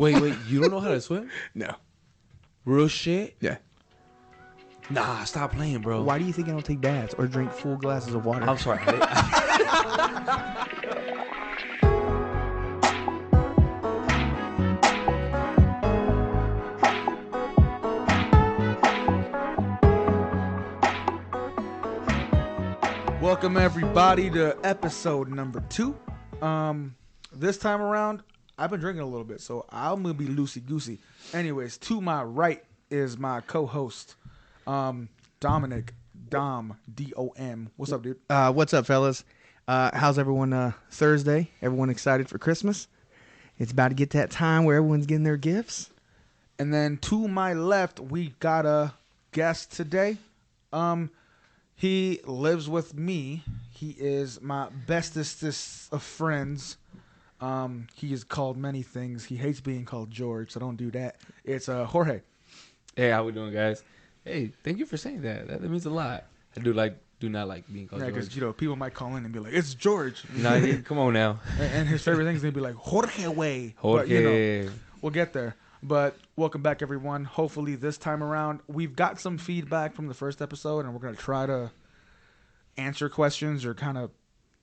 Wait, you don't know how to swim? No. Real shit? Yeah. Nah, stop playing, bro. Why do you think I don't take baths or drink full glasses of water? I'm sorry. Welcome everybody to episode number 2. This time around, I've been drinking a little bit, so I'm gonna be loosey goosey. Anyways, to my right is my co-host, Dominic. D-O-M. What's up, dude? What's up, fellas? How's everyone Thursday? Everyone excited for Christmas? It's about to get to that time where everyone's getting their gifts. And then to my left, we got a guest today. He lives with me. He is my bestest of friends. He is called many things. He hates being called George, so don't do that. It's Jorge. Hey, how we doing, guys? Hey, thank you for saying that. That means a lot. I do not like being called George. Because people might call in and be like, "It's George." Come on now. And his favorite thing is gonna be like Jorge way. Jorge. But, we'll get there. But welcome back, everyone. Hopefully this time around we've got some feedback from the first episode, and we're gonna try to answer questions or kind of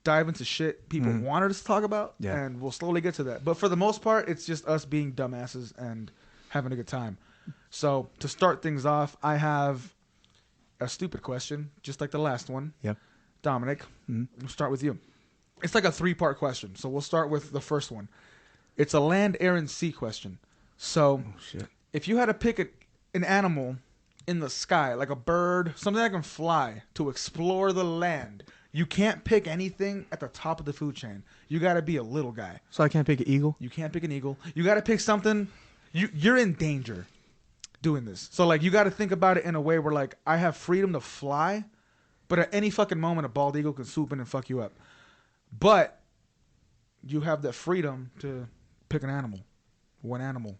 dive into shit people wanted us to talk about, and we'll slowly get to that. But for the most part, it's just us being dumbasses and having a good time. So to start things off, I have a stupid question, just like the last one. Yep. Dominic, we'll start with you. It's like a 3-part question, so we'll start with the first one. It's a land, air, and sea question. So if you had to pick an animal in the sky, like a bird, something that can fly, to explore the land, you can't pick anything at the top of the food chain. You got to be a little guy. So I can't pick an eagle? You can't pick an eagle. You got to pick something. You're in danger doing this. So, like, you got to think about it in a way where, like, I have freedom to fly, but at any fucking moment, a bald eagle can swoop in and fuck you up. But you have that freedom to pick an animal. What animal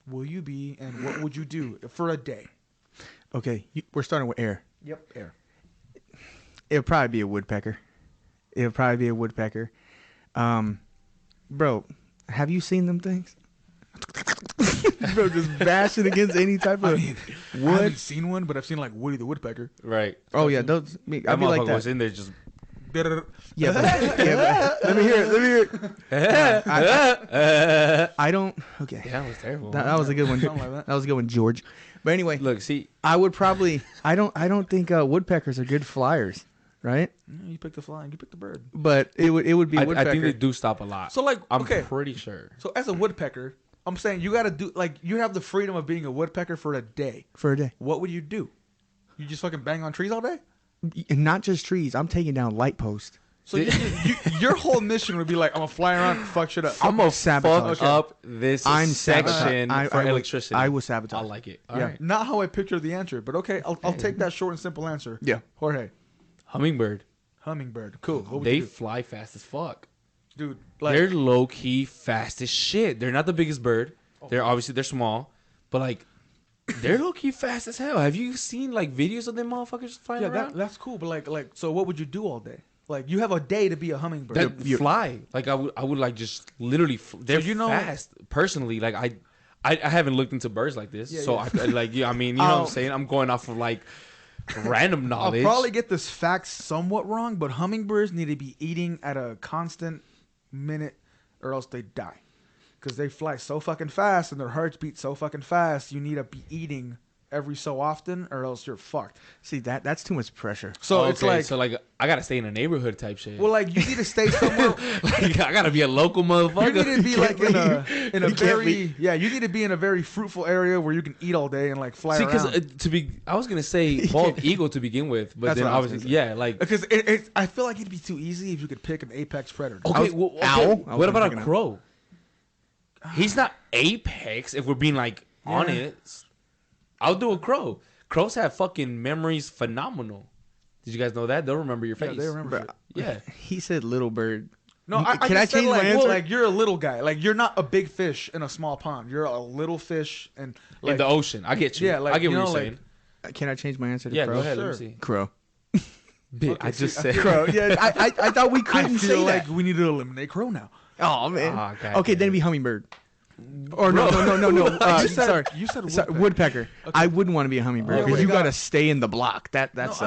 will you be, and what would you do for a day? Okay, we're starting with air. Yep, air. It'll probably be a woodpecker. Bro, have you seen them things? Bro, just bashing against any type of wood. I haven't seen one, but I've seen like Woody the Woodpecker. Right. Oh yeah, those. I'd be like that. Was in there just. Yeah, but let me hear it. I don't. Okay. Yeah, that was terrible. That was a good one. Something like that. That was a good one, George. But anyway, Look, see, I would probably. I don't think woodpeckers are good flyers, right? You pick the fly, and you pick the bird. But it would be I woodpecker. think they do stop a lot. So, like, I'm okay. pretty sure. So as a woodpecker, I'm saying you got to do, like, you have the freedom of being a woodpecker for a day. For a day. What would you do? You just fucking bang on trees all day? And not just trees. I'm taking down light posts. So your whole mission would be like, I'm gonna fly around and fuck shit up. I'm gonna sabotage. fuck up this section for electricity. I will sabotage. I like it. All right. Not how I pictured the answer, but okay, I'll take that short and simple answer. Yeah. Jorge. Hummingbird. Hummingbird. Cool. What would They you do? fly fast as fuck. Dude, like, They're low key fast as shit. They're not the biggest bird. They're small, but like they're low key fast as hell. Have you seen like videos of them motherfuckers flying around? that's cool, but like, so what would you do all day? Like, you have a day to be a hummingbird. That fly. Like I would like just literally. They're fast. Personally, like I haven't looked into birds like this, so I like I mean, you know what I'm saying. I'm going off of like random knowledge. I'll probably get this fact somewhat wrong, but hummingbirds need to be eating at a constant minute, or else they die. Because they fly so fucking fast and their hearts beat so fucking fast, you need to be eating every so often, or else you're fucked. See, that's too much pressure. So it's like, I gotta stay in a neighborhood type shit. well, like, you need to stay somewhere. Like I gotta be a local motherfucker. You need to be like in a very you need to be in a very fruitful area where you can eat all day and like fly around. Because I was gonna say bald eagle to begin with, but That's then what I was obviously like because I feel like it'd be too easy if you could pick an apex predator. okay. Owl? What about a crow? He's not apex. If we're being like honest, I'll do a crow. Crows have fucking memories phenomenal. Did you guys know that? They'll remember your face. Yeah, they remember. Shit. Yeah. He said little bird. No, I change my answer? Like, you're a little guy. Like, you're not a big fish in a small pond. You're a little fish and like, in the ocean. I get you. Yeah, like, I get what you you're know, saying. Can I change my answer to Yeah, crow? go ahead. Sure. Let me see. Crow. Bit. I just said Crow. Yeah, I thought we couldn't I feel say like that. we need to eliminate crow now. Oh man. Oh, God, okay, then it'd be hummingbird. Or no. Sorry. You said Sorry, woodpecker. woodpecker. Okay. I wouldn't want to be a hummingbird Oh, because okay. you got to stay in the block. That No, sucks.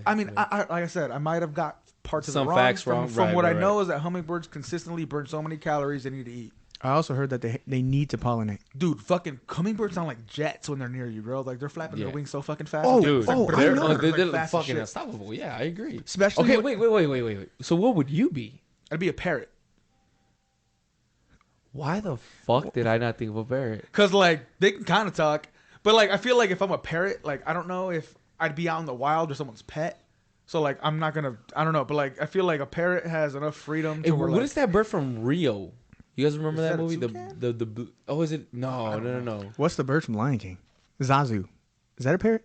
I mean, I, like I said, I might have got parts of Some it wrong. facts from, wrong. From Right, what right, I know right. is that hummingbirds consistently burn so many calories they need to eat. I also heard that they need to pollinate. Dude, fucking hummingbirds sound like jets when they're near you, bro. Like they're flapping Yeah. their wings so fucking fast. Oh, Dude, oh, I they're, know. they're fast as fucking shit. unstoppable. Yeah, I agree. Especially Okay, wait. So what would you be? I'd be a parrot. Why the fuck did I not think of a parrot? Cause like they can kind of talk, but like I feel like if I'm a parrot, like I don't know if I'd be out in the wild or someone's pet. So like I'm not gonna, I don't know, but like I feel like a parrot has enough freedom to Hey, where what like, is that bird from Rio? You guys remember Is that that a movie? toucan? The blue. Oh, is it? No. What's the bird from Lion King? Zazu. Is that a parrot?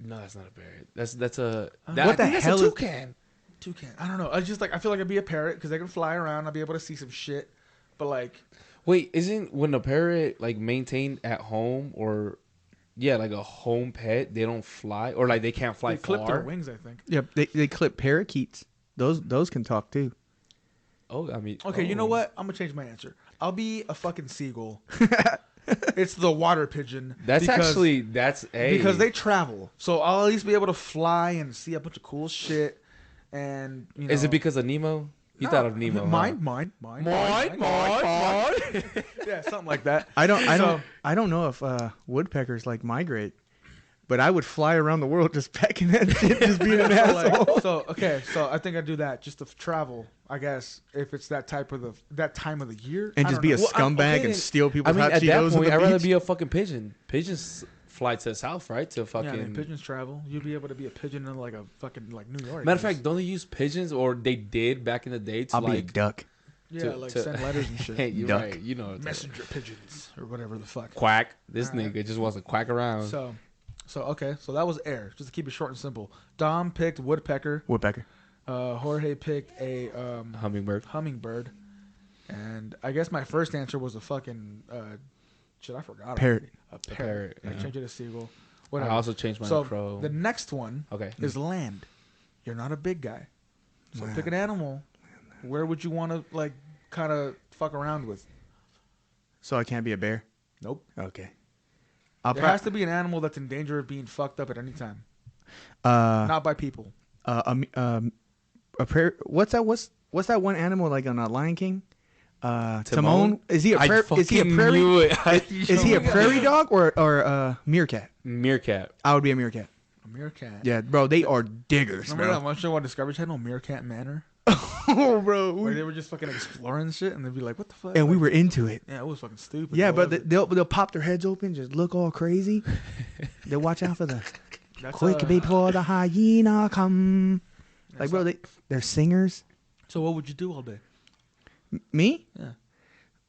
No, that's not a parrot. That's a. What the hell is- That's a toucan. toucan. I don't know. I just like I feel like I'd be a parrot because they can fly around. I'd be able to see some shit. But like, Wait, isn't when a parrot like maintained at home or, yeah, like a home pet, they don't fly or like they can't fly they flip far? their wings. I think. Yep. They clip parakeets. Those can talk too. Oh, I mean. Okay, you know oh. what? I'm gonna change my answer. I'll be a fucking seagull. It's the water pigeon. That's because, a because they travel, so I'll at least be able to fly and see a bunch of cool shit. And you know, Is it because of Nemo? You No, thought of Nemo? Mine. Yeah, something like that. I So- don't know if woodpeckers like migrate, but I would fly around the world just pecking at shit, just being an asshole. So I think I'd do that just to travel. I guess if it's that time of the year, And I just don't be a know. Well, scumbag okay, and then- steal people's I mean, hot at that Cheetos on point, the I'd rather beach. be a fucking pigeon. Pigeons fly to the south, right? To fucking. Yeah, I mean, pigeons travel. You'd be able to be a pigeon in like a fucking like New York. Matter of fact, don't they use pigeons, or they did back in the day to I'll be a like? duck. yeah, to- like to- send letters and shit. Hey, you're Duck. right. You know, it's Messenger pigeons or whatever the fuck. quack. This Alright. nigga just wants to quack around. So okay, so that was air. Just to keep it short and simple. Dom picked woodpecker. Woodpecker. Jorge picked a Hummingbird. hummingbird, and I guess my first answer was a fucking shit. I forgot. Parrot. already. A parrot. parrot, I yeah. changed it to seagull. I Whatever. also changed my So crow. the next one Okay. is land. You're not a big guy, so Wow. pick an animal. Where would you want to like kind of fuck around with? So I can't be a bear. Nope. Okay. I'll There has to be an animal that's in danger of being fucked up at any time, not by people. a prayer. What's that one animal like on Lion King? Timon? Timon. Is he a I prairie? Is he a fucking prairie? knew it. Is he a prairie dog or a meerkat? Meerkat? I would be a meerkat. A meerkat. Yeah, bro, they are diggers, Remember that bro. one show on Discovery Channel, Meerkat Manor, Oh, bro. where they were just fucking exploring shit, and they'd be like, "What the fuck?" And we Like, were into it. yeah, it was fucking stupid. Yeah, I but loved it. they'll pop their heads open, just look all crazy. They'll watch out for the That's, quick before the hyena come. Like, bro, they're singers. So what would you do all day? Me? Yeah.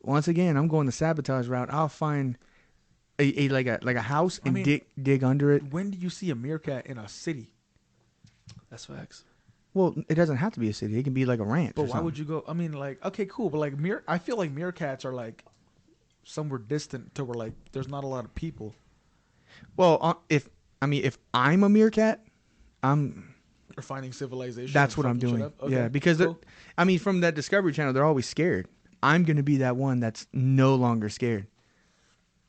Once again, I'm going the sabotage route. I'll find a like a house and I mean- dig under it. When do you see a meerkat in a city? That's facts. Well, it doesn't have to be a city. It can be like a ranch. But why would you go? I mean, like, okay, cool, but like I feel like meerkats are like somewhere distant to where like there's not a lot of people. Well, if I'm a meerkat, I'm. Or finding civilization. That's and what I'm fucking shit doing. up? Okay, Yeah, because cool. from that Discovery Channel, they're always scared. I'm gonna be that one that's no longer scared.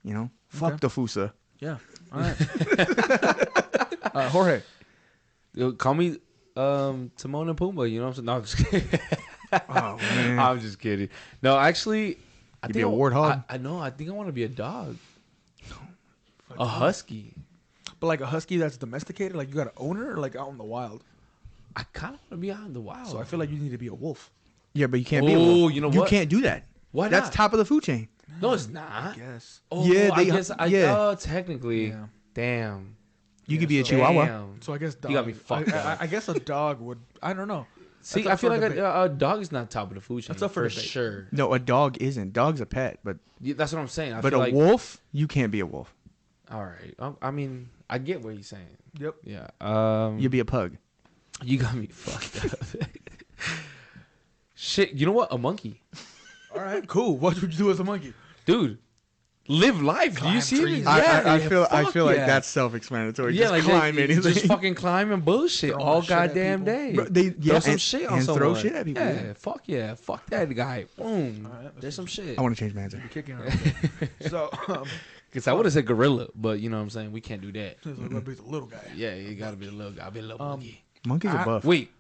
You know, fuck Okay. the Fusa. Yeah. All right. Jorge. Yo, call me Timon and Pumbaa. You know what I'm saying? No, I'm just kidding. Oh man, I'm just kidding. No, actually, I You think be a warthog? I know. I think I want to be a dog. A husky. But like a husky that's domesticated, like you got to own it, or like out in the wild. I kind of want to be out in the wild. So I feel like you need to be a wolf. yeah, but you can't be. A Oh, wolf. you know You what? can't do that. Why That's not? top of the food chain. No, it's not. Yes. Oh, Yeah, I they- guess. yeah. Oh, technically. Yeah. Damn. You Yeah, could be a so- Chihuahua. Damn. So I guess dog. You got me fucked I, up. I guess a dog would. I don't know. See, That's up I feel for like debate. a dog is not top of the food chain. That's up for for debate. sure. No, a dog isn't. Dog's a pet, but Yeah, that's what I'm saying. I but a feel like, wolf, you can't be a wolf. All right. I mean, I get what you're saying. Yep. Yeah. You'd be a pug. You got me fucked up. Shit. You know what? A monkey, All right. Cool. What would you do as a monkey? dude. live life. Do you Climb see trees. it? I feel fuck like yeah. that's self-explanatory. Yeah, Just like climb anything. Just fucking climb and bullshit Throw all shit at goddamn people. day. Bro, Throw some and- shit on and someone. throw shit at people. Yeah, fuck yeah. Fuck that guy. Boom. All right, There's some shit. I want to change my answer. You're kicking her. So, Because I would have said gorilla, but you know what I'm saying? We can't do that. he's like, be the little guy. Yeah, you gotta be the little guy. Be a little monkey. Monkeys are buff. Wait,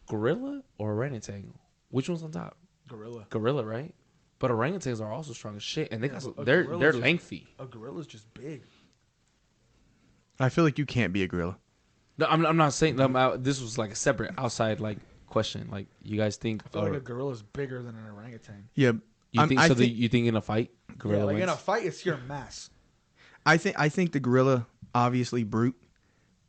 gorilla or orangutan? Which one's on top? Gorilla. Gorilla, right? But orangutans are also strong as shit, and they got a they're gorilla's just- lengthy. A gorilla's just big. I feel like you can't be a gorilla. No, I'm not saying this was like a separate outside like question. Like you guys think? I feel like a gorilla's bigger than an orangutan. Yeah, You think I so? think, You think in a fight, gorilla Yeah, like wins? in a fight, it's your mass. I think the gorilla obviously brute.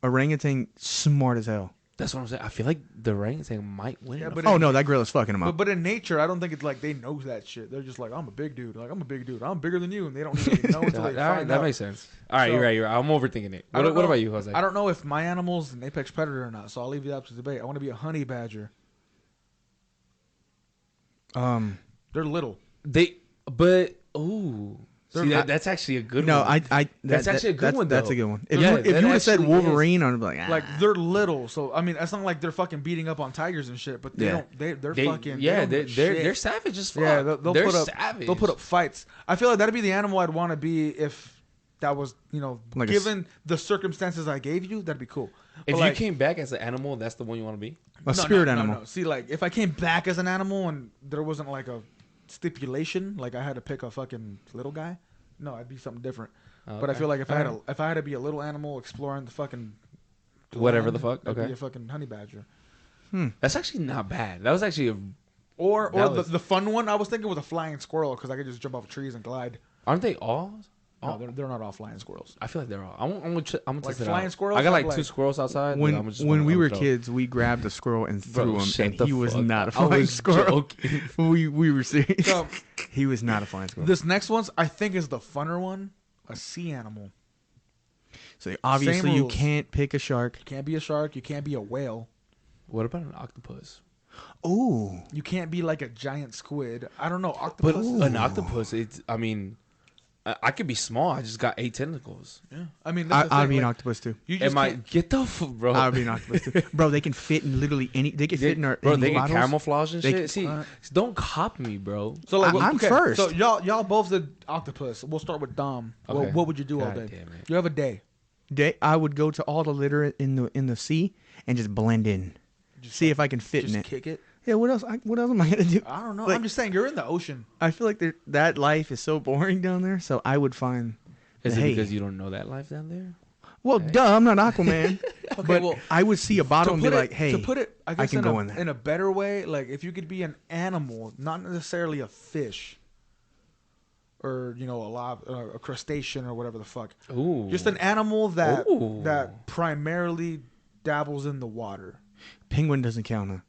Orangutan smart as hell. That's what I'm saying. I feel like the orangutan might win. Yeah, in a but fight. Oh no, that gorilla's fucking him up. But in nature, I don't think it's like they know that shit. They're just like, I'm a big dude. Like I'm a big dude. I'm bigger than you, and they don't even know until all they right, find that out. makes sense. All right, So- you're right. I'm overthinking it. I What don't know- about you, Jose? I don't know if my animal's an apex predator or not, so I'll leave it up to debate. I want to be a honey badger. They're little. Ooh. They're See, not- that's actually a good no, one. that's actually a good one, That's though. a good one. If Yeah, you that would have said actually is. Wolverine, I'd be like, Like they're little, so I mean, it's not like they're fucking beating up on tigers and shit. But they Yeah. don't. They're They- fucking. yeah, they don't they're shit. they're savage as fuck. Yeah, they'll they're put up. savage. They'll put up fights. I feel like that'd be the animal I'd want to be if that was, Like a given the circumstances I gave you, that'd be cool. If But you like, came back as an animal, that's the one you want to be. a spirit no, animal. No. See, like if I came back as an animal and there wasn't like a stipulation, like I had to pick a fucking little guy, no, I'd be something different. But I Okay. feel like if Alright. I had to be a little animal exploring the fucking Whatever the land, fuck, I'd okay. be a fucking honey badger. That's actually not bad. That was actually Or That was- the fun one I was thinking was a flying squirrel because I could just jump off trees and glide. aren't they all? No, they're not all flying squirrels. I feel like they're all. I'm gonna test it flying out. squirrels I got have, like 2 like- squirrels outside. When that I'm just when gonna we were throw. kids, we grabbed a squirrel and threw him, shut and the he was fuck not a up. I flying was squirrel. joking. we were serious. So He was not a flying squirrel. this next one's I think is the funner one, a sea animal. So obviously Same you rules. can't pick a shark. You can't be a shark. You can't be a whale. What about an octopus? Ooh, You can't be like a giant squid. I don't know. But Octopus. an octopus, I could be small. I just got 8 tentacles. Yeah. I mean, that's the I'd thing, be an like, octopus too. You just Am I can't- get the bro? I'd be an octopus too, bro. They can fit in literally any. They can fit in our bro. in They can bottles. camouflage and They shit. can- See, don't cop me, bro. So like, I'm first. So y'all both did octopus. We'll start with Dom. Okay. What would you do all God day? damn it. You have a day. I would go to all the litter in the sea and just blend in. See if I can fit Just in it. kick it. Yeah. What else? What else am I gonna do? I don't know. Like- I'm just saying you're in the ocean. I feel like that life is so boring down there. So I would find. Is it hey, because you don't know that life down there? Well, Hey. duh. I'm not Aquaman. Okay, but well, I would see a bottle and be like, "Hey, to put it, I guess can go in there." in a better way. Like if you could be an animal, not necessarily a fish, or a crustacean or whatever the fuck. Ooh, Just an animal Ooh. that primarily dabbles in the water. penguin doesn't count."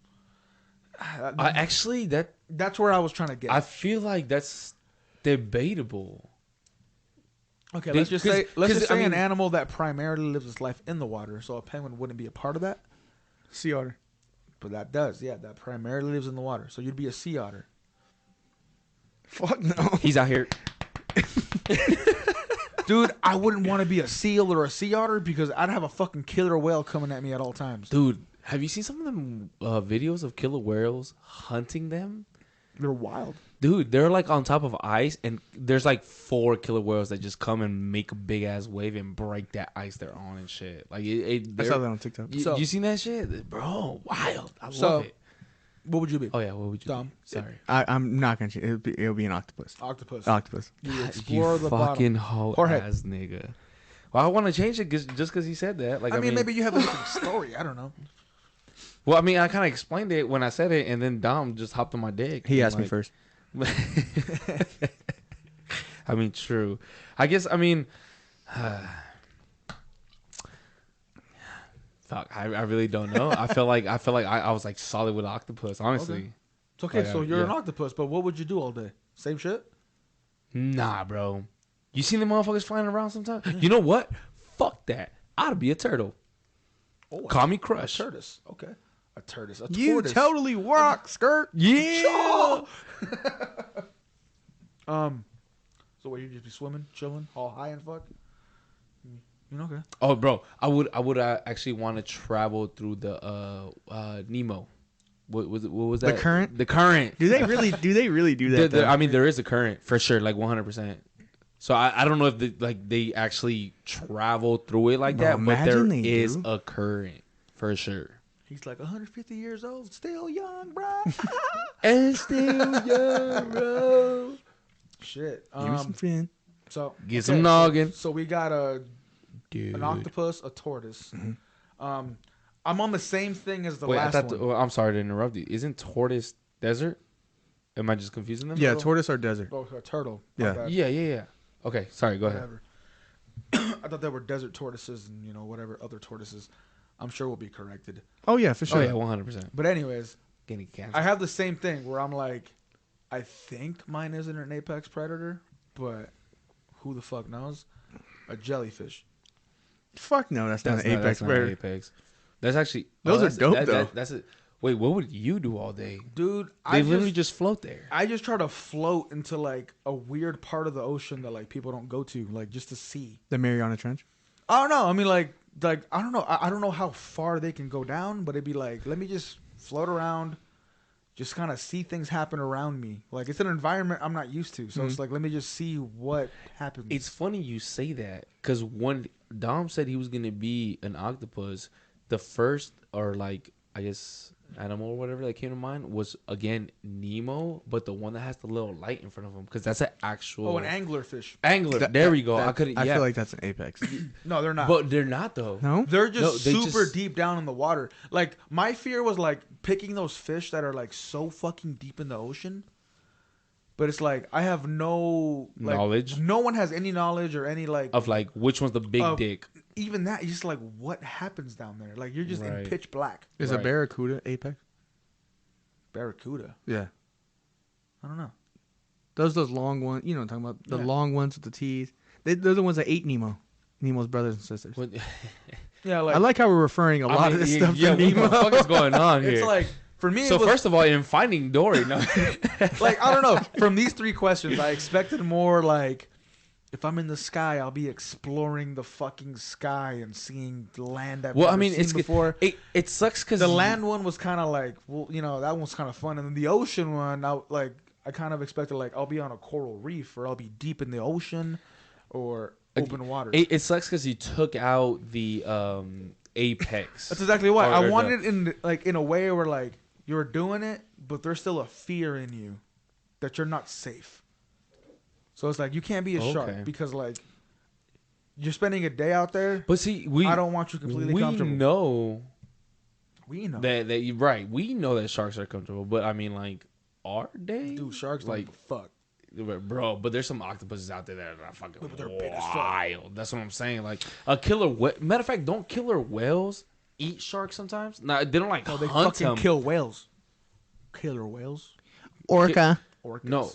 Huh? actually, That's where I was trying to get. I feel like that's debatable. Okay, They- let's just 'cause- say 'cause, I an mean- animal that primarily lives its life in the water. So a penguin wouldn't be a part of that, Sea otter. but that does. Yeah, that primarily lives in the water. So you'd be a sea otter. Fuck no. He's out here. Dude, I wouldn't want to be a seal or a sea otter because I'd have a fucking killer whale coming at me at all times. Dude, have you seen some of them videos of killer whales hunting them? They're wild. Dude, they're like on top of ice, and there's like 4 killer whales that just come and make a big ass wave and break that ice they're on and shit. Like I they're- saw that on TikTok. You, So- you seen that shit, bro? Wild. I So- love it. What would you be? Oh yeah, what would you? Dom. Be? Sorry. I'm not gonna. It'll be an octopus. Octopus. Octopus. You explore you the fucking bottom. hoe Jorge. ass nigga. Well, I want to change it just because he said that. Like, I mean, maybe you have a different story. I don't know. Well, I mean, I kind of explained it when I said it, and then Dom just hopped on my dick. He and, asked me like- first. I mean, true. I guess. I mean, fuck. I really don't know. I feel like I was like solid with octopus. Honestly, Okay. It's okay. Oh, yeah, So you're an yeah. octopus, but what would you do all day? Same shit? nah, bro. You seen the motherfuckers flying around sometimes? You know what? Fuck that. I'd be a turtle. Oh, Call me a Crush. tortoise. Okay. A tortoise. A You tortoise. totally rock, skirt. Yeah. So So where you just be swimming, chilling, all high and fuck. You know, okay. Oh, bro, I would actually want to travel through the Nemo. What was that? The current? The current. Do they really do that? I mean, there is a current for sure, like 100%. So I don't know if they actually travel through it like Bro, that, but there imagine they is do. a current for sure. He's like 150 years old, still young, bro. And still young, bro. Shit. Give me some fin. So Get some noggin. So we got Dude. an octopus, a tortoise. I'm on the same thing as the Wait, last one. I'm sorry to interrupt you. Isn't tortoise desert? Am I just confusing them? Yeah, tortoise or desert. Oh, a turtle. Yeah. My bad. Yeah. Okay, sorry. Go ahead. Whatever. I thought there were desert tortoises and whatever other tortoises. I'm sure we'll be corrected. Oh yeah, for sure. Oh yeah, 100%. But anyways, Getting canceled. I have the same thing where I'm like, I think mine isn't an apex predator, but who the fuck knows? A jellyfish. Fuck no, that's not an apex That's not predator. an apex. That's actually Those are dope, that, though. That's it. Wait, what would you do all day? Dude, They literally just float there. I just try to float into like a weird part of the ocean that like people don't go to, like just to see. The Mariana Trench. I don't know. I mean, like I don't know. I don't know how far they can go down, but it'd be like, let me just float around, just kind of see things happen around me. Like it's an environment I'm not used to, so it's like let me just see what happens. It's funny you say that because when Dom said he was gonna be an octopus, the first or like I guess animal or whatever that came to mind was again Nemo, but the one that has the little light in front of him because that's an actual an anglerfish. angler. There we go. I couldn't. I Yeah, feel like that's an apex. No, they're not. but they're not though. No. They're just No, they super just- deep down in the water. Like my fear was like picking those fish that are like so fucking deep in the ocean. But it's like I have no like, Knowledge? No one has any knowledge or any like Of like which one's the big Of- dick. even that. You're just like what happens down there? Like you're just in Right. pitch black. Is a Right. barracuda apex? Barracuda. Yeah. I don't know. Those long ones. You know what I'm talking about? The Yeah. long ones with the teeth. Those are the ones that ate Nemo. Nemo's brothers and sisters. What- Yeah, like I like how we're referring a I lot mean, of this yeah, stuff yeah, to what Nemo. the fuck is going on here? it's like for me. So it was, first of all, in Finding Dory, no. like I don't know. From these three questions, I expected more like if I'm in the sky, I'll be exploring the fucking sky and seeing the land I've Well, never I mean, seen it's before. it sucks because The land one was kind of like, well, that one's kind of fun, and then the ocean one, I kind of expected like I'll be on a coral reef or I'll be deep in the ocean or open water. It sucks because you took out the apex. That's exactly why Or I the- wanted it in a way where like you're doing it, but there's still a fear in you that you're not safe. So it's like you can't be a Okay. shark because like you're spending a day out there. But see, I don't want you completely we comfortable. know We know, that you right. We know that sharks are comfortable, but I mean, like, are they? dude. Sharks like, like fuck. bro. But there's some octopuses out there that are fucking But they're big as fuck. wild. That's what I'm saying. Like a killer whale. Matter of fact, don't killer whales eat sharks sometimes? No, they don't like No, they hunt fucking them. kill whales. Killer whales. Orca. Orcas. No,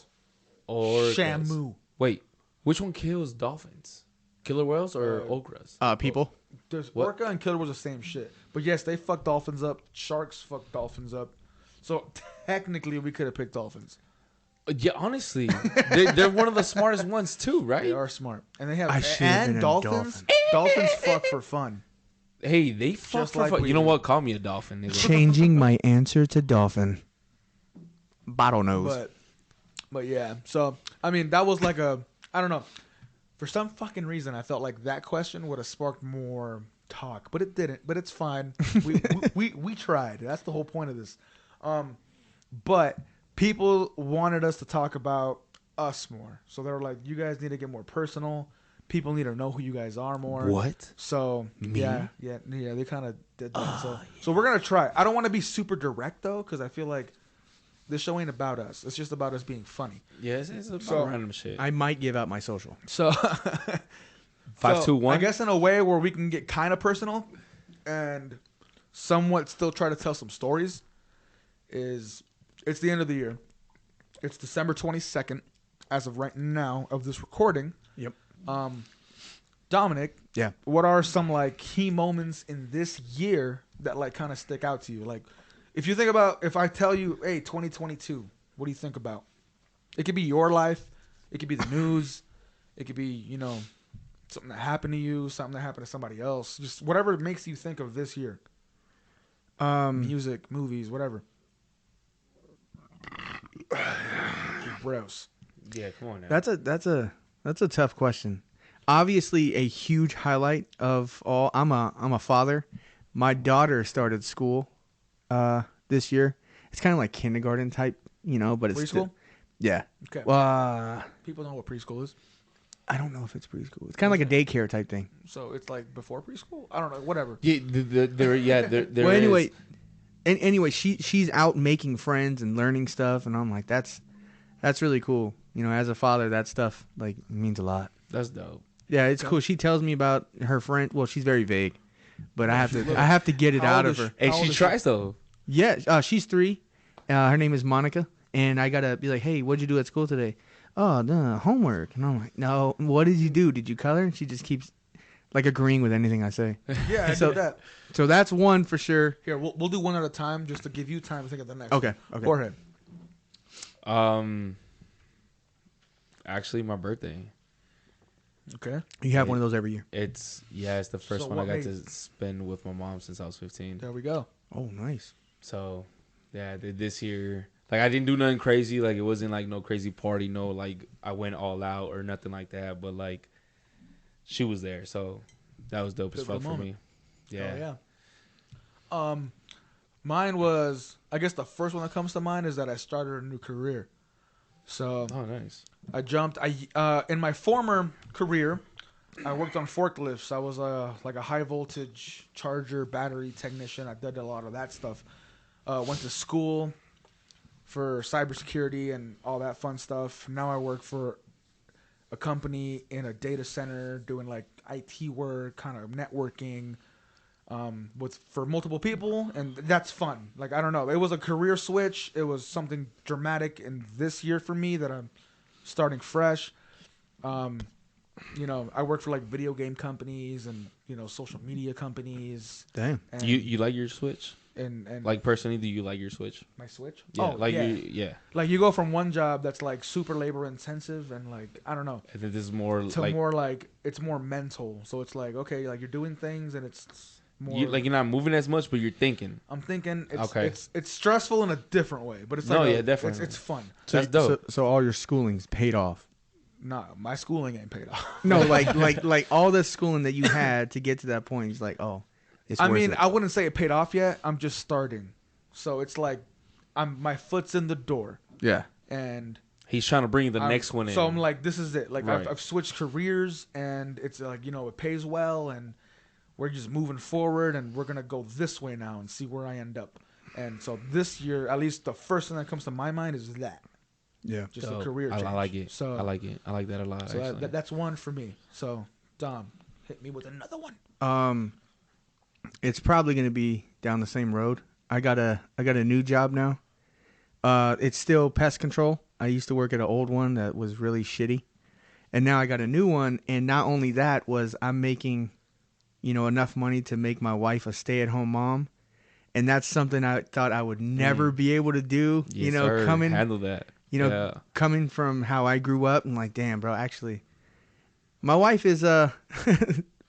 or Shamu. Wait, which one kills dolphins? Killer whales or Uh, okras? People. There's What? orca and killer whales the same shit. But yes, they fuck dolphins up. Sharks fuck dolphins up. So technically, we could have picked dolphins. Yeah, honestly, they're one of the smartest ones too, right? They are smart, and they have I should have been and a dolphins. dolphin. Dolphins fuck for fun. Hey, they fuck Just for like fun. we You know do. what? Call me a dolphin, nigga. Changing my answer to dolphin. Bottlenose. But yeah. So I mean, that was like I don't know. For some fucking reason, I felt like that question would have sparked more talk, but it didn't. But it's fine. We tried. That's the whole point of this. But people wanted us to talk about us more, so they were like, "You guys need to get more personal. People need to know who you guys are more." What? So Me? yeah, they kind of did that. So we're gonna try. I don't want to be super direct though, because I feel like this show ain't about us. It's just about us being funny. Yeah, it's about So, random shit. I might give out my social. So 521. I guess in a way where we can get kind of personal and somewhat still try to tell some stories is it's the end of the year. It's December 22nd as of right now of this recording. Yep. Dominic, Yeah. what are some like key moments in this year that like kind of stick out to you? Like if you think about, if I tell you, hey, 2022, what do you think about? It could be your life. It could be the news. It could be, you know, something that happened to you, something that happened to somebody else. Just whatever makes you think of this year. Music, movies, whatever. Gross. Yeah, come on now. That's a tough question. Obviously, a huge highlight of all. I'm a father. My daughter started school this year. It's kind of like kindergarten type, you know, but it's Preschool? still, yeah. Okay. People know what preschool is. I don't know if it's preschool. It's kind of like a daycare type thing. So it's like before preschool? I don't know. Whatever. Yeah, there Well, anyway, is. anyway, she's out making friends and learning stuff, and I'm like, that's really cool. You know, as a father, that stuff like means a lot. That's dope. Yeah, it's cool. She tells me about her friend. Well, she's very vague, but I have to get it How out old of is her. Hey, How old she is tries though. Yeah, she's 3. Her name is Monica, and I gotta be like, hey, what'd you do at school today? Oh, no, homework. And I'm like, no, what did you do? Did you color? And she just keeps like agreeing with anything I say. Yeah, I So- did that. So that's one for sure. Here, we'll do one at a time just to give you time to think of the next. Okay. one. Okay. Jorge. Actually, my birthday. Okay. You have one of those every year. It's the first So one I what got made- to spend with my mom since I was 15. There we go. Oh, nice. So, yeah, this year, like I didn't do nothing crazy. Like it wasn't like no crazy party, no like I went all out or nothing like that. But like, she was there, so that was dope as Pivotal fuck for moment. me. Yeah. Oh, yeah. Mine was, I guess the first one that comes to mind is that I started a new career. So Oh, nice. I jumped. In my former career, I worked on forklifts. I was like a high voltage charger battery technician. I did a lot of that stuff. Went to school for cybersecurity and all that fun stuff. Now I work for a company in a data center doing like IT work, kind of networking, for multiple people, and that's fun. Like I don't know, it was a career switch. It was something dramatic in this year for me that I'm starting fresh. You know, I work for like video game companies and social media companies. Damn. And, You like your Switch? and Like personally, do you like your Switch? my Switch? Yeah, Oh, like yeah. yeah. Like you go from one job that's like super labor intensive and like I don't know And then this is more to like more like it's more mental. So it's like okay, like you're doing things and it's more you're not moving as much, but you're thinking. I'm thinking it's Okay. it's stressful in a different way, but it's No, like yeah, definitely. it's fun. That's dope. So all your schooling's paid off. Nah, my schooling ain't paid off. No, like all the schooling that you had to get to that point. It's like, oh, it's I worth mean, it. I wouldn't say it paid off yet. I'm just starting, so it's like my foot's in the door, Yeah. and He's trying to bring the I'm- next one in. So I'm like, this is it. Like Right. I've switched careers, and it's like it pays well, and we're just moving forward, and we're gonna go this way now and see where I end up. And so this year, at least the first thing that comes to my mind is that Yeah. just Dope. a career change. I like it. So I like it. I like that a lot. So actually. that's one for me. So Dom, hit me with another one. It's probably gonna be down the same road. I got a new job now. It's still pest control. I used to work at an old one that was really shitty, and now I got a new one. And not only that, I'm making, enough money to make my wife a stay-at-home mom, and that's something I thought I would never be able to do. Yes, sir. Coming handle that. Yeah. coming from how I grew up, and like, damn, bro, actually, my wife is a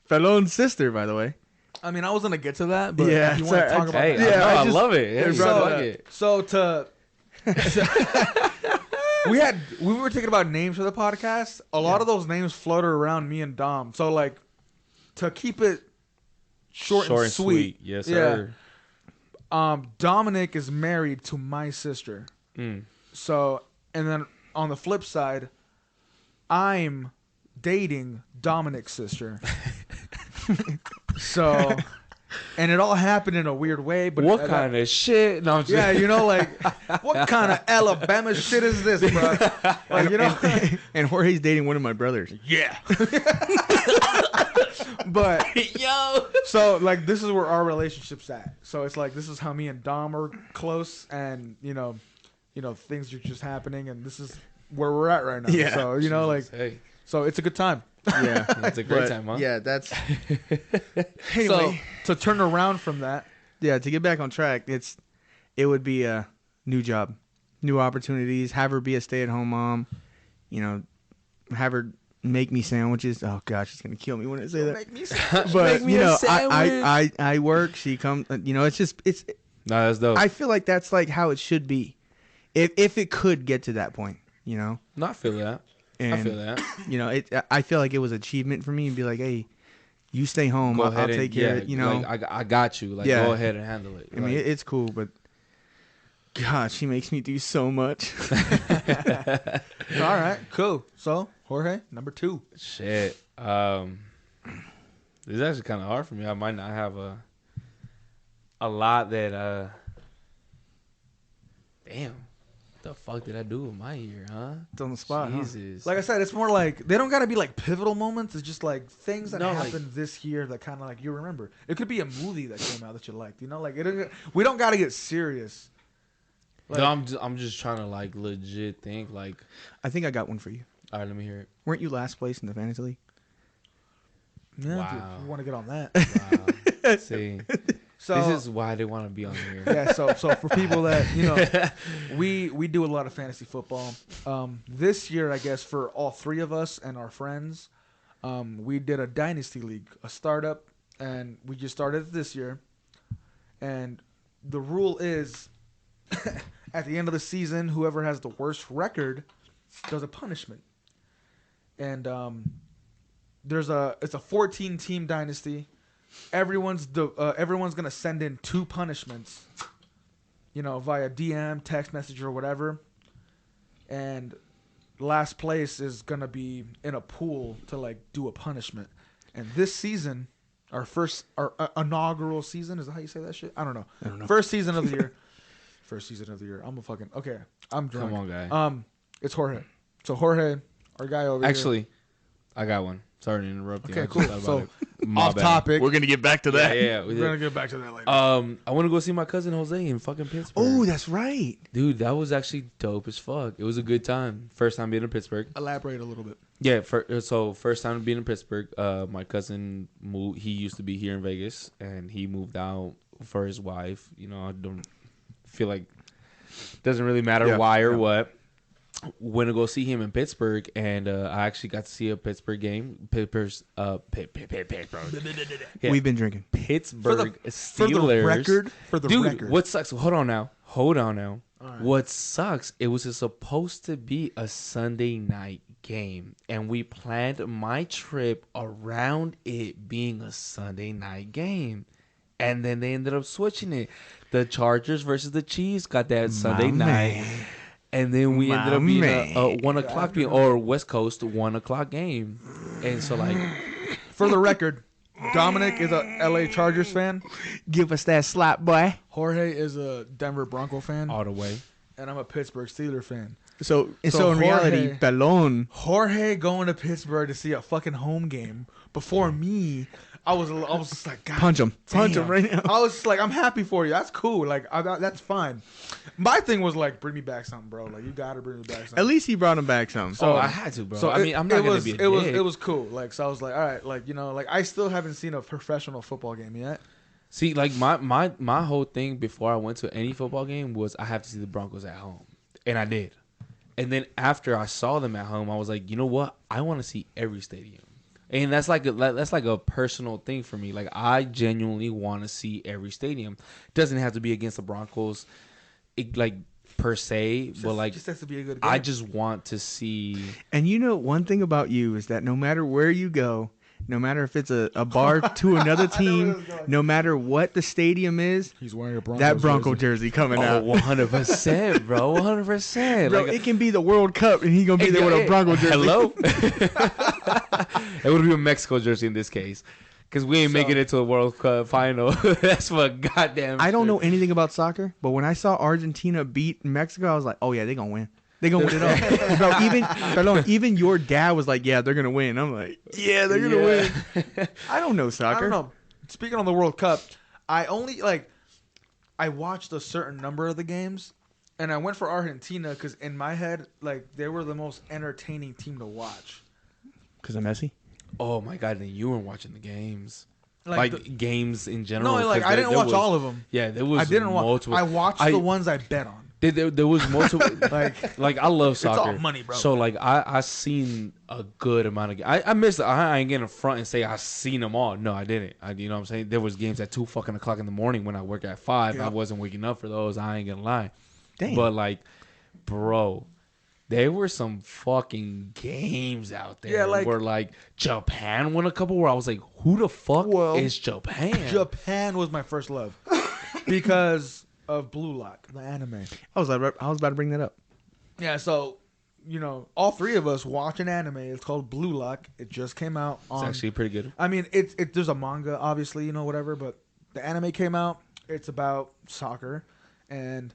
Felon's sister, by the way. I mean, I was gonna get to that, but Yeah, if you want to sorry, talk about Hey, that. Yeah, I I just- love it. Yeah, bro, I so- like it. So we were thinking about names for the podcast. A lot of those names floated around me and Dom. So like to keep it short and sweet. Yes, Yeah. sir. Dominic is married to my sister. Mm. So and then on the flip side, I'm dating Dominic's sister. So and it all happened in a weird way, but What kind of shit? No, I'm just yeah, like what kind of Alabama shit is this, bro? Like, And Jorge's dating one of my brothers. yeah. But yo. so like this is where our relationship's at. So it's like this is how me and Dom are close, and things are just happening, and this is where we're at right now. Yeah. So like Hey, so it's a good time. Yeah, it's a great But, time, huh? Yeah, that's Anyway, to turn around from that, yeah. To get back on track, it would be a new job, new opportunities. Have her be a stay-at-home mom. Have her make me sandwiches. Oh gosh, she's gonna kill me when I say that. Make me sandwiches. But Make me you a know, sandwich. I work. She comes. You know, it's just it's. No, that's dope. I feel like that's like how it should be, if it could get to that point. You know. No, I feel that. And, I feel that. You know, I feel like it was an achievement for me and be like, hey, you stay home. Go I'll ahead take care of it. You know. like, I got you. Like, Yeah. go ahead and handle it. I mean, it's cool, but God, she makes me do so much. All right, cool. So Jorge, number 2. Shit. This is actually kind of hard for me. I might not have a lot that. Damn. What the fuck did I do with my year, huh? It's on the spot. Huh? Jesus. Like I said, it's more like they don't gotta be like pivotal moments. It's just like things that No, happened this year that kind of like you remember. It could be a movie that came out that you liked. You know, like we don't gotta get serious. Like, no, I'm just trying to like legit think like. I think I got one for you. All right, let me hear it. Weren't you last place in the fantasy league? yeah, Wow. if you want to get on that. Wow. See, So this is why they want to be on here. yeah, so for people that you know, we do a lot of fantasy football. This year, I guess for all 3 of us and our friends, we did a dynasty league, a startup, and we just started it this year. And the rule is, at the end of the season, whoever has the worst record does a punishment. And it's a 14-team dynasty. Everyone's gonna send in 2 punishments, you know, via DM, text message, or whatever. And last place is gonna be in a pool to like do a punishment. And this season, our inaugural season, is that how you say that shit? I don't know. First season of the year. First season of the year. I'm a fucking okay. I'm drunk. Come on, guy. It's Jorge. So Jorge, our guy over here. Actually, I got one. Sorry to interrupt you. Okay, I just cool. thought about So it. My off bad. topic. We're gonna get back to that. Yeah, We're gonna get back to that later. I want to go see my cousin Jose in fucking Pittsburgh. Oh, that's right. Dude, that was actually dope as fuck. It was a good time. First time being in Pittsburgh. Elaborate a little bit. Yeah, so first time being in Pittsburgh. My cousin moved. He used to be here in Vegas, and he moved out for his wife. You know, I don't feel like doesn't really matter why or what. Went to go see him in Pittsburgh, and I actually got to see a Pittsburgh game. Pittsburgh. Yeah, We've been drinking. Pittsburgh For the Steelers. record. Dude, what sucks? Hold on now. All right. What sucks? It was supposed to be a Sunday night game, and we planned my trip around it being a Sunday night game, and then they ended up switching it. The Chargers versus the Chiefs got that Sunday night. And then we ended up being a 1 o'clock game, or West Coast 1 o'clock game. And so, like, For the record, Dominic is a LA Chargers fan. Give us that slap, boy. Jorge is a Denver Bronco fan. all the way. And I'm a Pittsburgh Steelers fan. So in Jorge- reality, Pelon. Jorge going to Pittsburgh to see a fucking home game before me. I was just like, God, Punch him. Punch him damn. right now. I was just like, I'm happy for you. That's cool. Like, that's fine. My thing was like, bring me back something, bro. Like, you gotta bring me back something. At least he brought him back some. So I had to, bro. I mean, I'm not going to be a dick. It was cool. Like, so I was like, all right, like, you know, like, I still haven't seen a professional football game yet. See, like, my whole thing before I went to any football game was I have to see the Broncos at home. And I did. And then after I saw them at home, I was like, you know what? I want to see every stadium. And that's like a personal thing for me. Like, I genuinely want to see every stadium. It doesn't have to be against the Broncos, per se, but like, just has to be a good game. I just want to see. And you know, one thing about you is that no matter where you go, no matter if it's a bar to another team, no matter what the stadium is, He's wearing a Broncos that Bronco jersey coming out. 100%, bro. 100%. Bro, it can be the World Cup, and he's going to be there with a Bronco jersey. Hello? It would be a Mexico jersey in this case. Because we ain't making it to a World Cup final. That's what goddamn I don't shit. know anything about soccer, but when I saw Argentina beat Mexico, I was like, oh, yeah, they're going to win. They're going to win it all. Bro, even your dad was like, yeah, they're going to win. I'm like, yeah, they're going to win. I don't know soccer. I don't know. Speaking on the World Cup, I only I watched a certain number of the games, and I went for Argentina because in my head, like, they were the most entertaining team to watch. Because of Messi? Oh, my God. Then you weren't watching the games. Like Games in general. No, like, I didn't watch all of them. Yeah, there was I didn't watch. multiple. I watched the ones I bet on. There was multiple like I love soccer. all money, bro. So like I seen a good amount of games. I missed. I ain't getting in front and say I seen them all. No, I didn't. You know what I'm saying? There was games at 2 fucking o'clock in the morning when I work at 5. Yeah. I wasn't waking up for those. I ain't gonna lie. Damn. But like, bro, there were some fucking games out there. Yeah, like- where like Japan won a couple. Where I was like, who the fuck Well, is Japan? Japan was my first love because of Blue Lock, the anime. I was about to bring that up. Yeah, so all three of us watch an anime. It's called Blue Lock. It just came out It's on. actually pretty good. I mean, there's a manga, obviously, whatever. But the anime came out. It's about soccer, and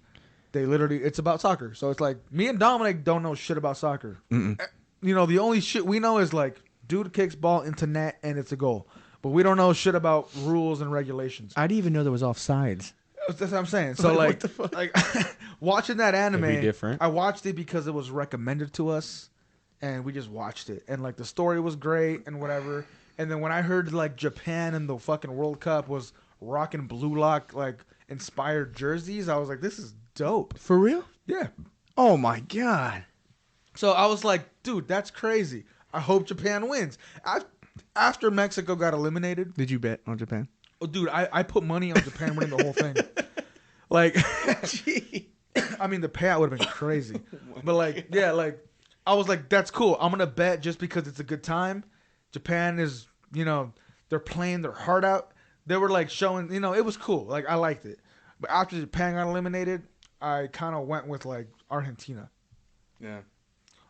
it's about soccer. So it's like me and Dominic don't know shit about soccer. The only shit we know is like dude kicks ball into net and it's a goal. But we don't know shit about rules and regulations. I didn't even know there was offsides. That's what I'm saying. So What the fuck? like watching that anime, It'd be different. I watched it because it was recommended to us, and we just watched it. And like the story was great and whatever. And then when I heard like Japan and the fucking World Cup was rocking Blue Lock like inspired jerseys, I was like, this is dope. For real? Yeah. Oh my god. So I was like, dude, that's crazy. I hope Japan wins. After Mexico got eliminated, Did you bet on Japan? oh, dude, I put money on Japan winning the whole thing. Like, I mean, the payout would have been crazy. But like, yeah, like, I was like, that's cool. I'm gonna bet just because it's a good time. Japan is, they're playing their heart out. They were like showing, it was cool. Like, I liked it. But after Japan got eliminated, I kind of went with like Argentina. Yeah.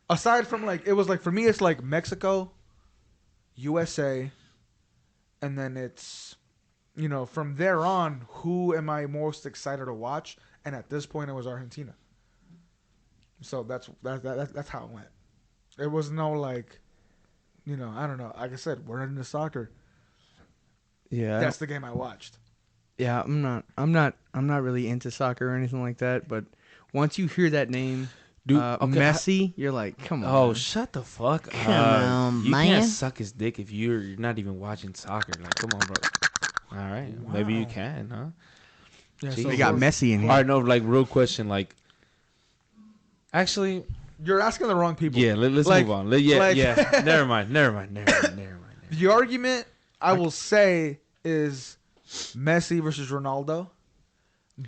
Aside from like, it was like for me, it's like Mexico, USA, and then it's, from there on, who am I most excited to watch? And at this point, it was Argentina. So that's how it went. It was no like, I don't know. Like I said, we're into soccer. Yeah. That's the game I watched. Yeah, I'm not really into soccer or anything like that, but once you hear that name, Dude, Messi, you're like, come on. Oh, shut the fuck up. Come on, you man. can't suck his dick if you're not even watching soccer. Like, come on, bro. All right. Wow. Maybe you can, huh? Yeah, Jeez. so They got Messi in All here. right, no, like, real question. Like, actually, you're asking the wrong people. yeah, let's Like- move on. Yeah. like- Never mind. The argument I will say is Messi versus Ronaldo,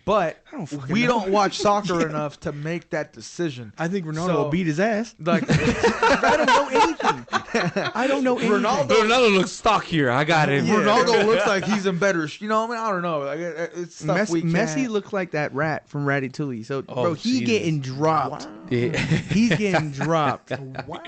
but I don't fucking we know. don't watch soccer enough to make that decision. I think Ronaldo So- will beat his ass. Like, I don't know anything. I don't know anything. Ronaldo looks stockier. I got it. Yeah. Ronaldo looks like he's in better. I don't know. Like, it's stuff we can't. Messi looks like that rat from Ratatouille. So, Oh, bro, he Jesus. getting dropped. Yeah. He's getting dropped. Wow,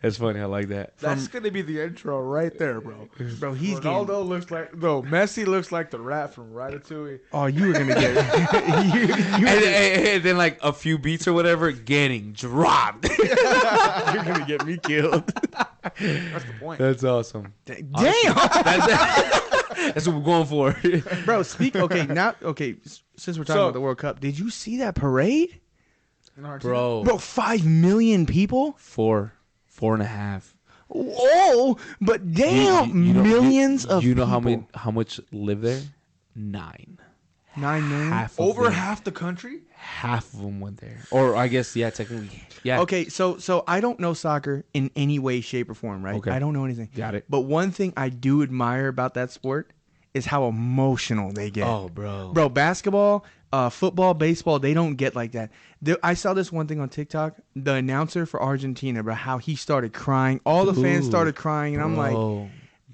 That's funny. I like that. that's gonna be the intro right there, bro. Bro, he's Ronaldo getting. looks like Messi looks like the rat from Ratatouille. Oh, you were gonna get. And then, like, a few beats or whatever, getting dropped. You're gonna get me killed. That's the point. That's awesome. Damn, That's what we're going for. bro. Since we're talking So- about the World Cup, did you see that parade, Bro, bro? 5 million people. 4.5. Oh, but damn, millions of You know people. how much live there? 9. 9 million. Over half the country. half of them went there. Or I guess technically. Yeah. Okay, so I don't know soccer in any way, shape, or form, right? Okay. I don't know anything. Got it. But one thing I do admire about that sport is how emotional they get. Oh, bro. Bro, basketball, football, baseball, they don't get like that. I saw this one thing on TikTok. The announcer for Argentina, bro, how he started crying. All the fans Dude, started crying, and I'm like,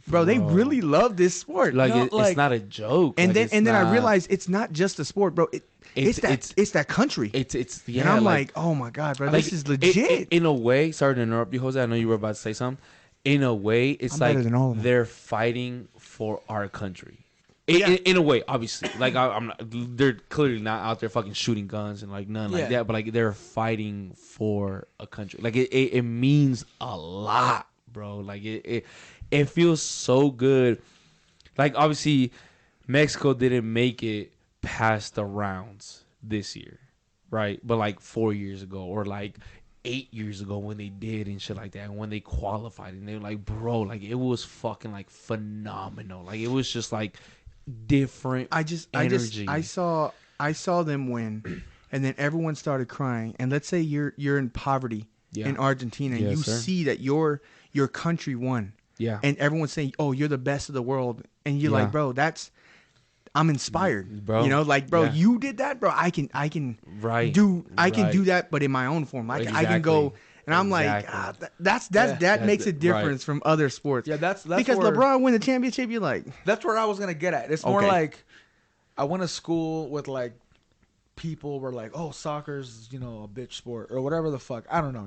bro, they bro. really love this sport. Like, No, it's not a joke. And Like, then I not- realized it's not just a sport, bro. It's that country. It's yeah. and I'm like, oh my god, bro, this is legit. In a way, sorry to interrupt you, Jose. I know you were about to say something. In a way, it's I'm like better than all of them. they're fighting for our country. Yeah. In a way, obviously, like I'm not. They're clearly not out there fucking shooting guns and like none like Yeah. that. But like they're fighting for a country. Like it means a lot, bro. Like it feels so good. Like obviously, Mexico didn't make it past the rounds this year, right? But like 4 years ago or like 8 years ago when they did and shit like that, and when they qualified and they were like, bro, like it was fucking like phenomenal. Like it was just like different. I energy. saw them win, and then everyone started crying. And let's say you're in poverty in Argentina, and Yes, you sir. see that your country won, Yeah. and everyone's saying, "Oh, you're the best of the world," and you're like, "Bro, I'm inspired, Bro. You know, like, bro, Yeah. you did that, bro. I can Right. do Right. that, but in my own form. I can Exactly. go." And I'm Exactly. like, that makes a difference from other sports. Yeah, that's because where, LeBron win the championship. You're like, that's where I was gonna get at. It's more Okay. like I went to school with like people were like, oh, soccer's a bitch sport or whatever the fuck. I don't know.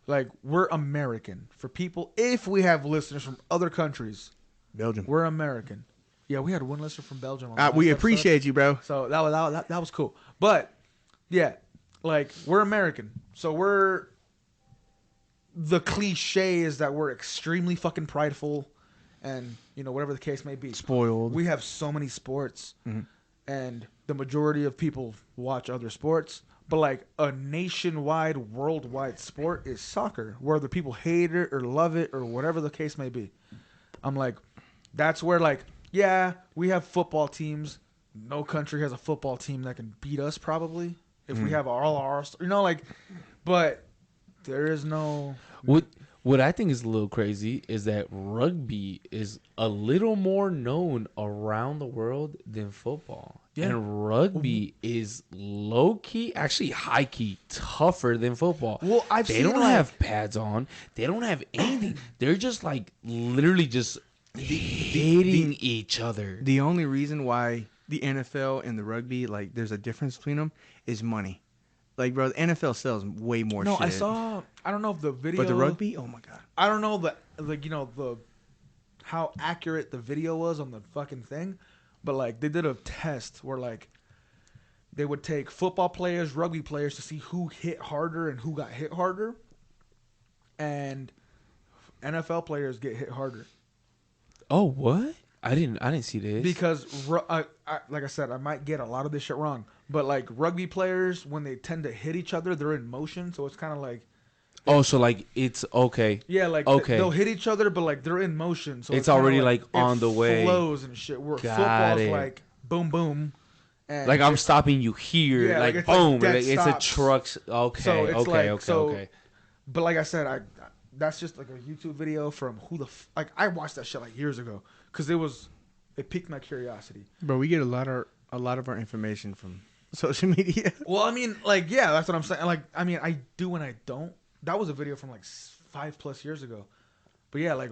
Like we're American. For people, if we have listeners from other countries, Belgium. we're American. Yeah, we had one listener from Belgium. On the We last episode. appreciate you, bro. So that was cool. But yeah, like we're American. So we're the cliche is that we're extremely fucking prideful and whatever the case may be. Spoiled. We have so many sports Mhm. and the majority of people watch other sports. But like a nationwide, worldwide sport is soccer, whether people hate it or love it or whatever the case may be. I'm like, that's where like, yeah, we have football teams. No country has a football team that can beat us probably if we have all our, but there is no. What I think is a little crazy is that rugby is a little more known around the world than football. Yeah. And rugby is low key, actually high key, tougher than football. Well, They don't have pads on. They don't have anything. They're just like literally just hitting each other. The only reason why the NFL and the rugby, like, there's a difference between them is money. Like, bro, the NFL sells way more No, shit. I don't know if the video. But the rugby, oh my god. I don't know the how accurate the video was on the fucking thing, but like they did a test where like they would take football players, rugby players to see who hit harder and who got hit harder, and NFL players get hit harder Oh, what? I didn't see this. because like I said, I might get a lot of this shit wrong, but like rugby players when they tend to hit each other, they're in motion, so it's kind of like. Oh, so like it's okay. Yeah, like Okay. they'll hit each other, but like they're in motion, so It's kinda already, like, on the way. flows and shit. Where Got football's it. like boom, boom, and Like I'm stopping you here, Yeah, like like, it's like boom, dead like it's a stops. truck's okay, So it's okay, like- so- okay. But like I said, that's just like a YouTube video from like I watched that shit like years ago because it piqued my curiosity. Bro, we get a lot of our information from social media. Well, I mean, like yeah, that's what I'm saying. Like I mean, I do and I don't. That was a video from like 5+ years ago. But yeah, like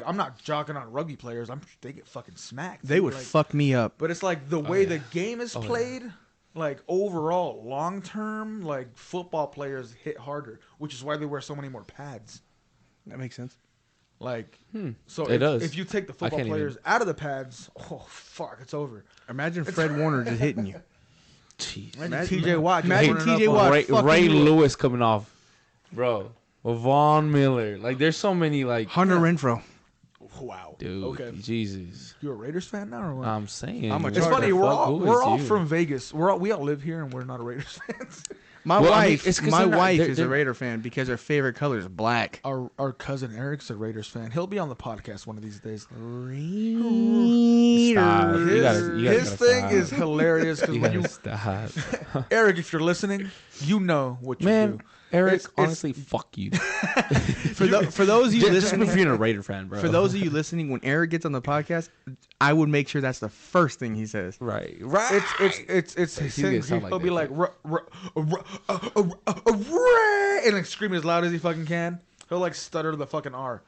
I'm not jogging on rugby players. They get fucking smacked. They would like, fuck me up. But it's like the way yeah. the game is Oh, yeah. played, like overall, long term, like football players hit harder, which is why they wear so many more pads. That makes sense. Like, so It does. if you take the I football can't players out of the pads, oh fuck, it's over. Imagine Fred Warner just hitting you. Jeez. Imagine TJ Watt. Imagine just running TJ up Watt. on- Ray, fucking Ray you up. Lewis coming off, bro. Von Miller, like there's so many like Hunter Renfro. Wow. dude. Okay. Jesus, You a Raiders fan now or what? I'm saying. I'm a It's Charger. funny. What the fuck? Who We're is all you? from Vegas. We all live here and we're not Raiders fans. My Well, I mean, wife, it's 'cause my they're not- wife they're- is a they're- Raider fan because her favorite color is black. Our cousin Eric's a Raiders fan. He'll be on the podcast one of these days. Stop. You gotta- you His gotta thing stop. is hilarious because You when you gotta stop, Eric, if you're listening, you know what you man. do. Eric, It's- honestly, fuck you. For those of you Just listening, if you're a Raider fan, bro. for those of you listening, when Eric gets on the podcast, I would make sure that's the first thing he says. right. It's his He's thing. gonna sound like He'll be that, like and like scream as loud as he fucking can. He'll like stutter the fucking R.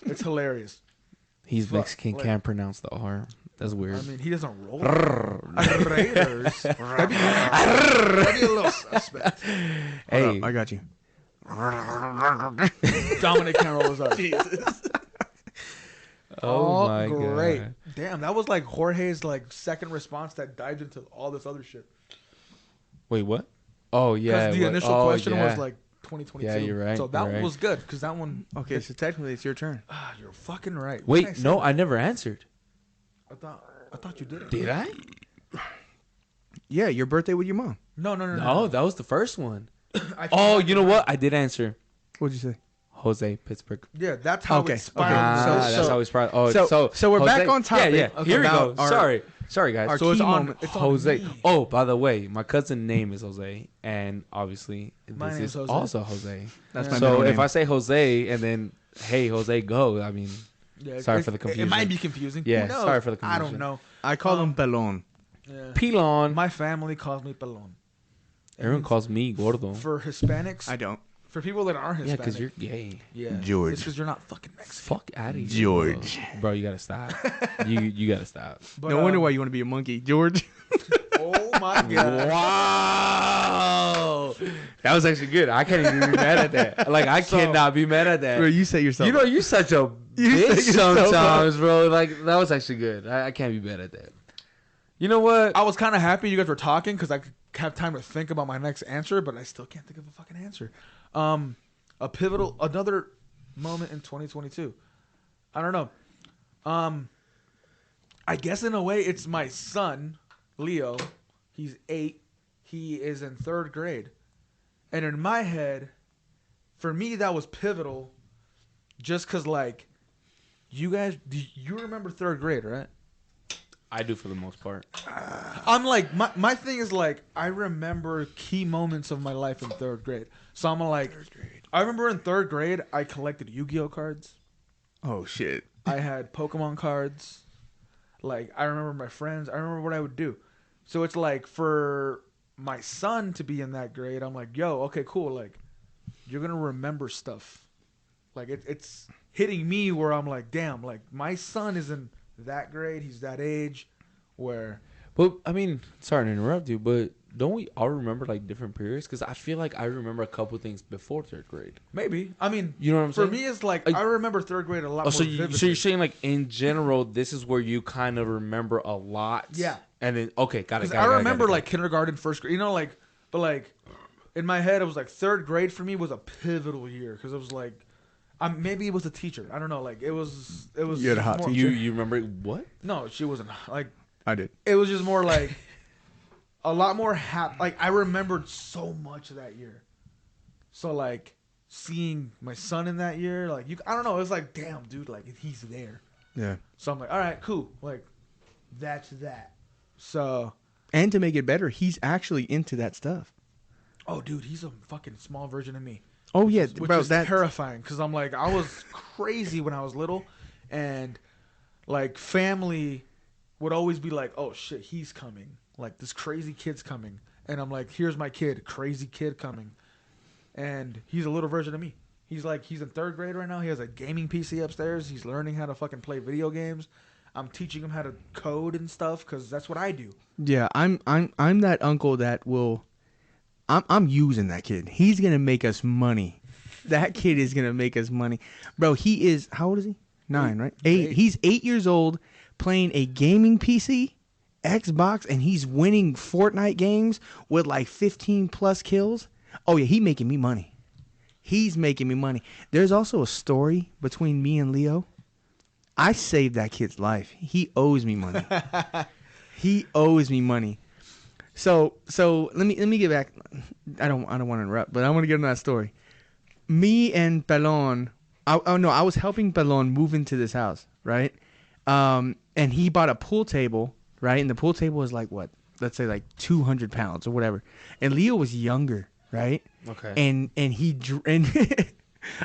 It's hilarious. He's Fuck, Mexican, like- can't pronounce the R. That's weird. I mean, he doesn't roll. Raiders. That'd be a little suspect. hey, Hold up, I got you. Dominic can't roll his R. oh my great. god. Damn, that was like Jorge's like second response that dived into all this other shit. Wait, what? Oh yeah. Because the what- initial oh, question yeah. was like 2022. Yeah, you're right, So that you're one right. was good because that one. Okay, so technically it's your turn. You're fucking right. Wait, When I no, said I never answered. that, I thought you did it. Did I? Yeah, your birthday with your mom. No. No, that was the first one. I Oh, forgot you know the- what? I did answer. What'd you say? Jose, Pittsburgh. Yeah, that's how Okay, it spiraled. okay. That's how we spiraled. Oh, so we're Jose, back on topic. Yeah, yeah. Okay, Here we about go. our- Sorry. Sorry, guys. Our So it's key on. moment. It's on Jose. me. Oh, by the way, my cousin's name is Jose, and obviously My this name's is Jose. also Jose. That's Yeah. my So middle if name. I say Jose and then hey Jose go, I mean Yeah, sorry for the It confusion. might be confusing. Yeah, Who knows? sorry for the I confusion. don't know. I call him Pelon. Yeah. Pilon. My family calls me pelon. Everyone And calls me gordo. for Hispanics. I don't. For people that are Yeah, Hispanic. because you're gay. Yeah. George. It's because you're not fucking Mexican. Fuck out of here, George. Bro, you gotta stop. you gotta stop. But, No wonder why you want to be a monkey, George. Oh my god. Wow, that was actually good. I can't even be mad at that. Like I So- cannot be mad at that. Bro, you say yourself. You know, you're such a You bitch set yourself up. sometimes, bro. Like that was actually good. I can't be mad at that. You know what? I was kind of happy you guys were talking because I could have time to think about my next answer, but I still can't think of a fucking answer. Another moment in 2022. I don't know. I guess in a way it's my son, Leo. He's 8. He is in 3rd grade. And in my head, for me, that was pivotal just because, like, you guys, do you remember 3rd grade, right? I do for the most part. I'm like, my thing is like, I remember key moments of my life in 3rd grade. So I'm like, I remember in 3rd grade, I collected Yu-Gi-Oh cards. Oh shit. I had Pokemon cards. Like, I remember my friends. I remember what I would do. So it's like, for my son to be in that grade, I'm like, yo, okay, cool. Like, you're going to remember stuff. Like, it's hitting me where I'm like, damn, like, my son is in that grade. He's that age where... But I mean, sorry to interrupt you, but don't we all remember like different periods? Because I feel like I remember a couple things before 3rd grade. Maybe. I mean, You know what I'm for saying? me, it's like, Like- I remember 3rd grade a lot Oh, more so vividly. you're saying like in general, this is where you kind of remember a lot. Yeah. And then okay, got it. 'Cause Got it, I remember got it. like kindergarten, 1st grade, you know, like, but like in my head, it was like 3rd grade for me was a pivotal year because it was like, maybe it was a teacher. I don't know. Like it was. You had a hot more, teacher? you remember what? No, she wasn't. Like I did. it was just more like a lot more Like I remembered so much of that year. So like seeing my son in that year, like I don't know. It was like, damn, dude, like he's there. Yeah. So I'm like, all right, cool. Like that's that. So. And to make it better, he's actually into that stuff. Oh, dude, he's a fucking small version of me. Oh yeah, Which bro. is That terrifying because I'm like, I was crazy when I was little, and like family would always be like, "Oh shit, he's coming! Like this crazy kid's coming," and I'm like, "Here's my kid, crazy kid coming," and he's a little version of me. He's in 3rd grade right now. He has a gaming PC upstairs. He's learning how to fucking play video games. I'm teaching him how to code and stuff because that's what I do. yeah, I'm that uncle that will. I'm using that kid. He's gonna make us money. That kid is gonna make us money, bro. He is how old is he? 9, right? 8. He's 8 years old, playing a gaming PC, Xbox, and he's winning Fortnite games with like 15 plus kills. Oh yeah, he making me money. He's making me money. There's also a story between me and Leo. I saved that kid's life. He owes me money. He owes me money. So let me get back. I don't want to interrupt, but I want to get into that story. Me and Pelon. I was helping Pelon move into this house, right? And he bought a pool table, right? And the pool table was like what? Let's say like 200 pounds or whatever. And Leo was younger, right? Okay. And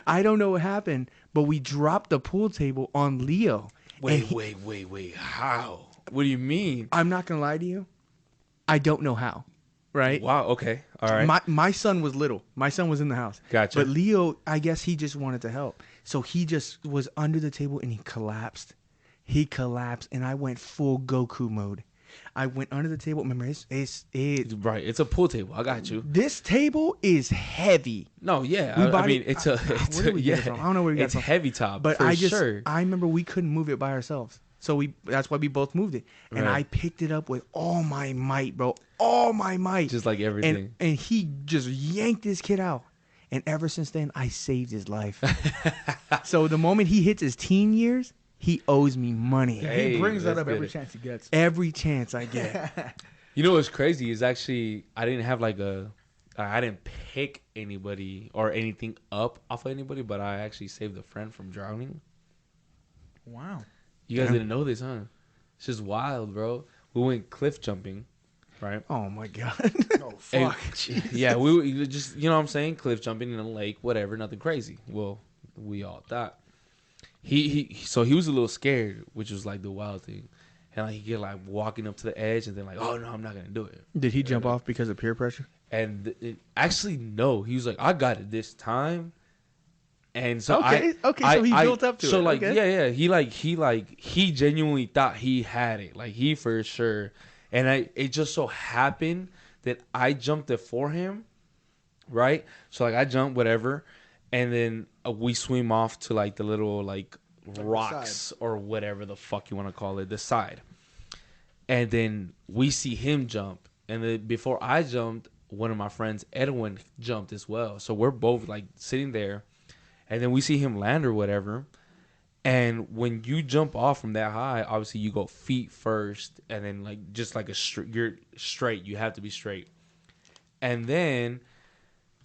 I don't know what happened, but we dropped the pool table on Leo. And Wait. How? What do you mean? I'm not gonna lie to you. I don't know how. Right? Wow. Okay. All right. My son was little. My son was in the house. Gotcha. But Leo, I guess he just wanted to help. So he just was under the table and he collapsed. He collapsed and I went full Goku mode. I went under the table. Remember, it's Right. It's a pool table. I got you. this table is heavy. No. Yeah. We I bought mean, it- it's a. where It's did a we yeah. get it from? I don't know where we got it It's from. heavy top. But for I just sure. I remember we couldn't move it by ourselves. So that's why we both moved it. And Right. I picked it up with all my might, bro. All my might. Just like everything. And he just yanked this kid out. And ever since then, I saved his life. So the moment he hits his teen years, he owes me money. Hey, He brings that that's up every good. chance he gets. Every chance I get. You know what's crazy is actually I didn't have like I didn't pick anybody or anything up off of anybody, but I actually saved a friend from drowning. Wow. You guys Damn. didn't know this, huh? It's just wild, bro. we went cliff jumping, right? Oh my god. Oh And- fuck. yeah, we just, you know what I'm saying, cliff jumping in a lake, whatever, nothing crazy. Well, we all thought so he was a little scared, which was like the wild thing, and like he get like walking up to the edge, and then like, oh no, I'm not gonna do it. Did he jump off because of peer pressure? And actually, no, he was like, I got it this time. And so Okay, so he built up to it. So like, Okay. yeah, he genuinely thought he had it, like he for sure. And it just so happened that I jumped it for him, right? So like I jumped whatever, and then we swim off to like the little like rocks or whatever the fuck you want to call it, the side. And then we see him jump, and then before I jumped, one of my friends, Edwin, jumped as well. So we're both like sitting there. And then we see him land or whatever. And when you jump off from that high, obviously you go feet first, and then like just like you're straight. You have to be straight. And then,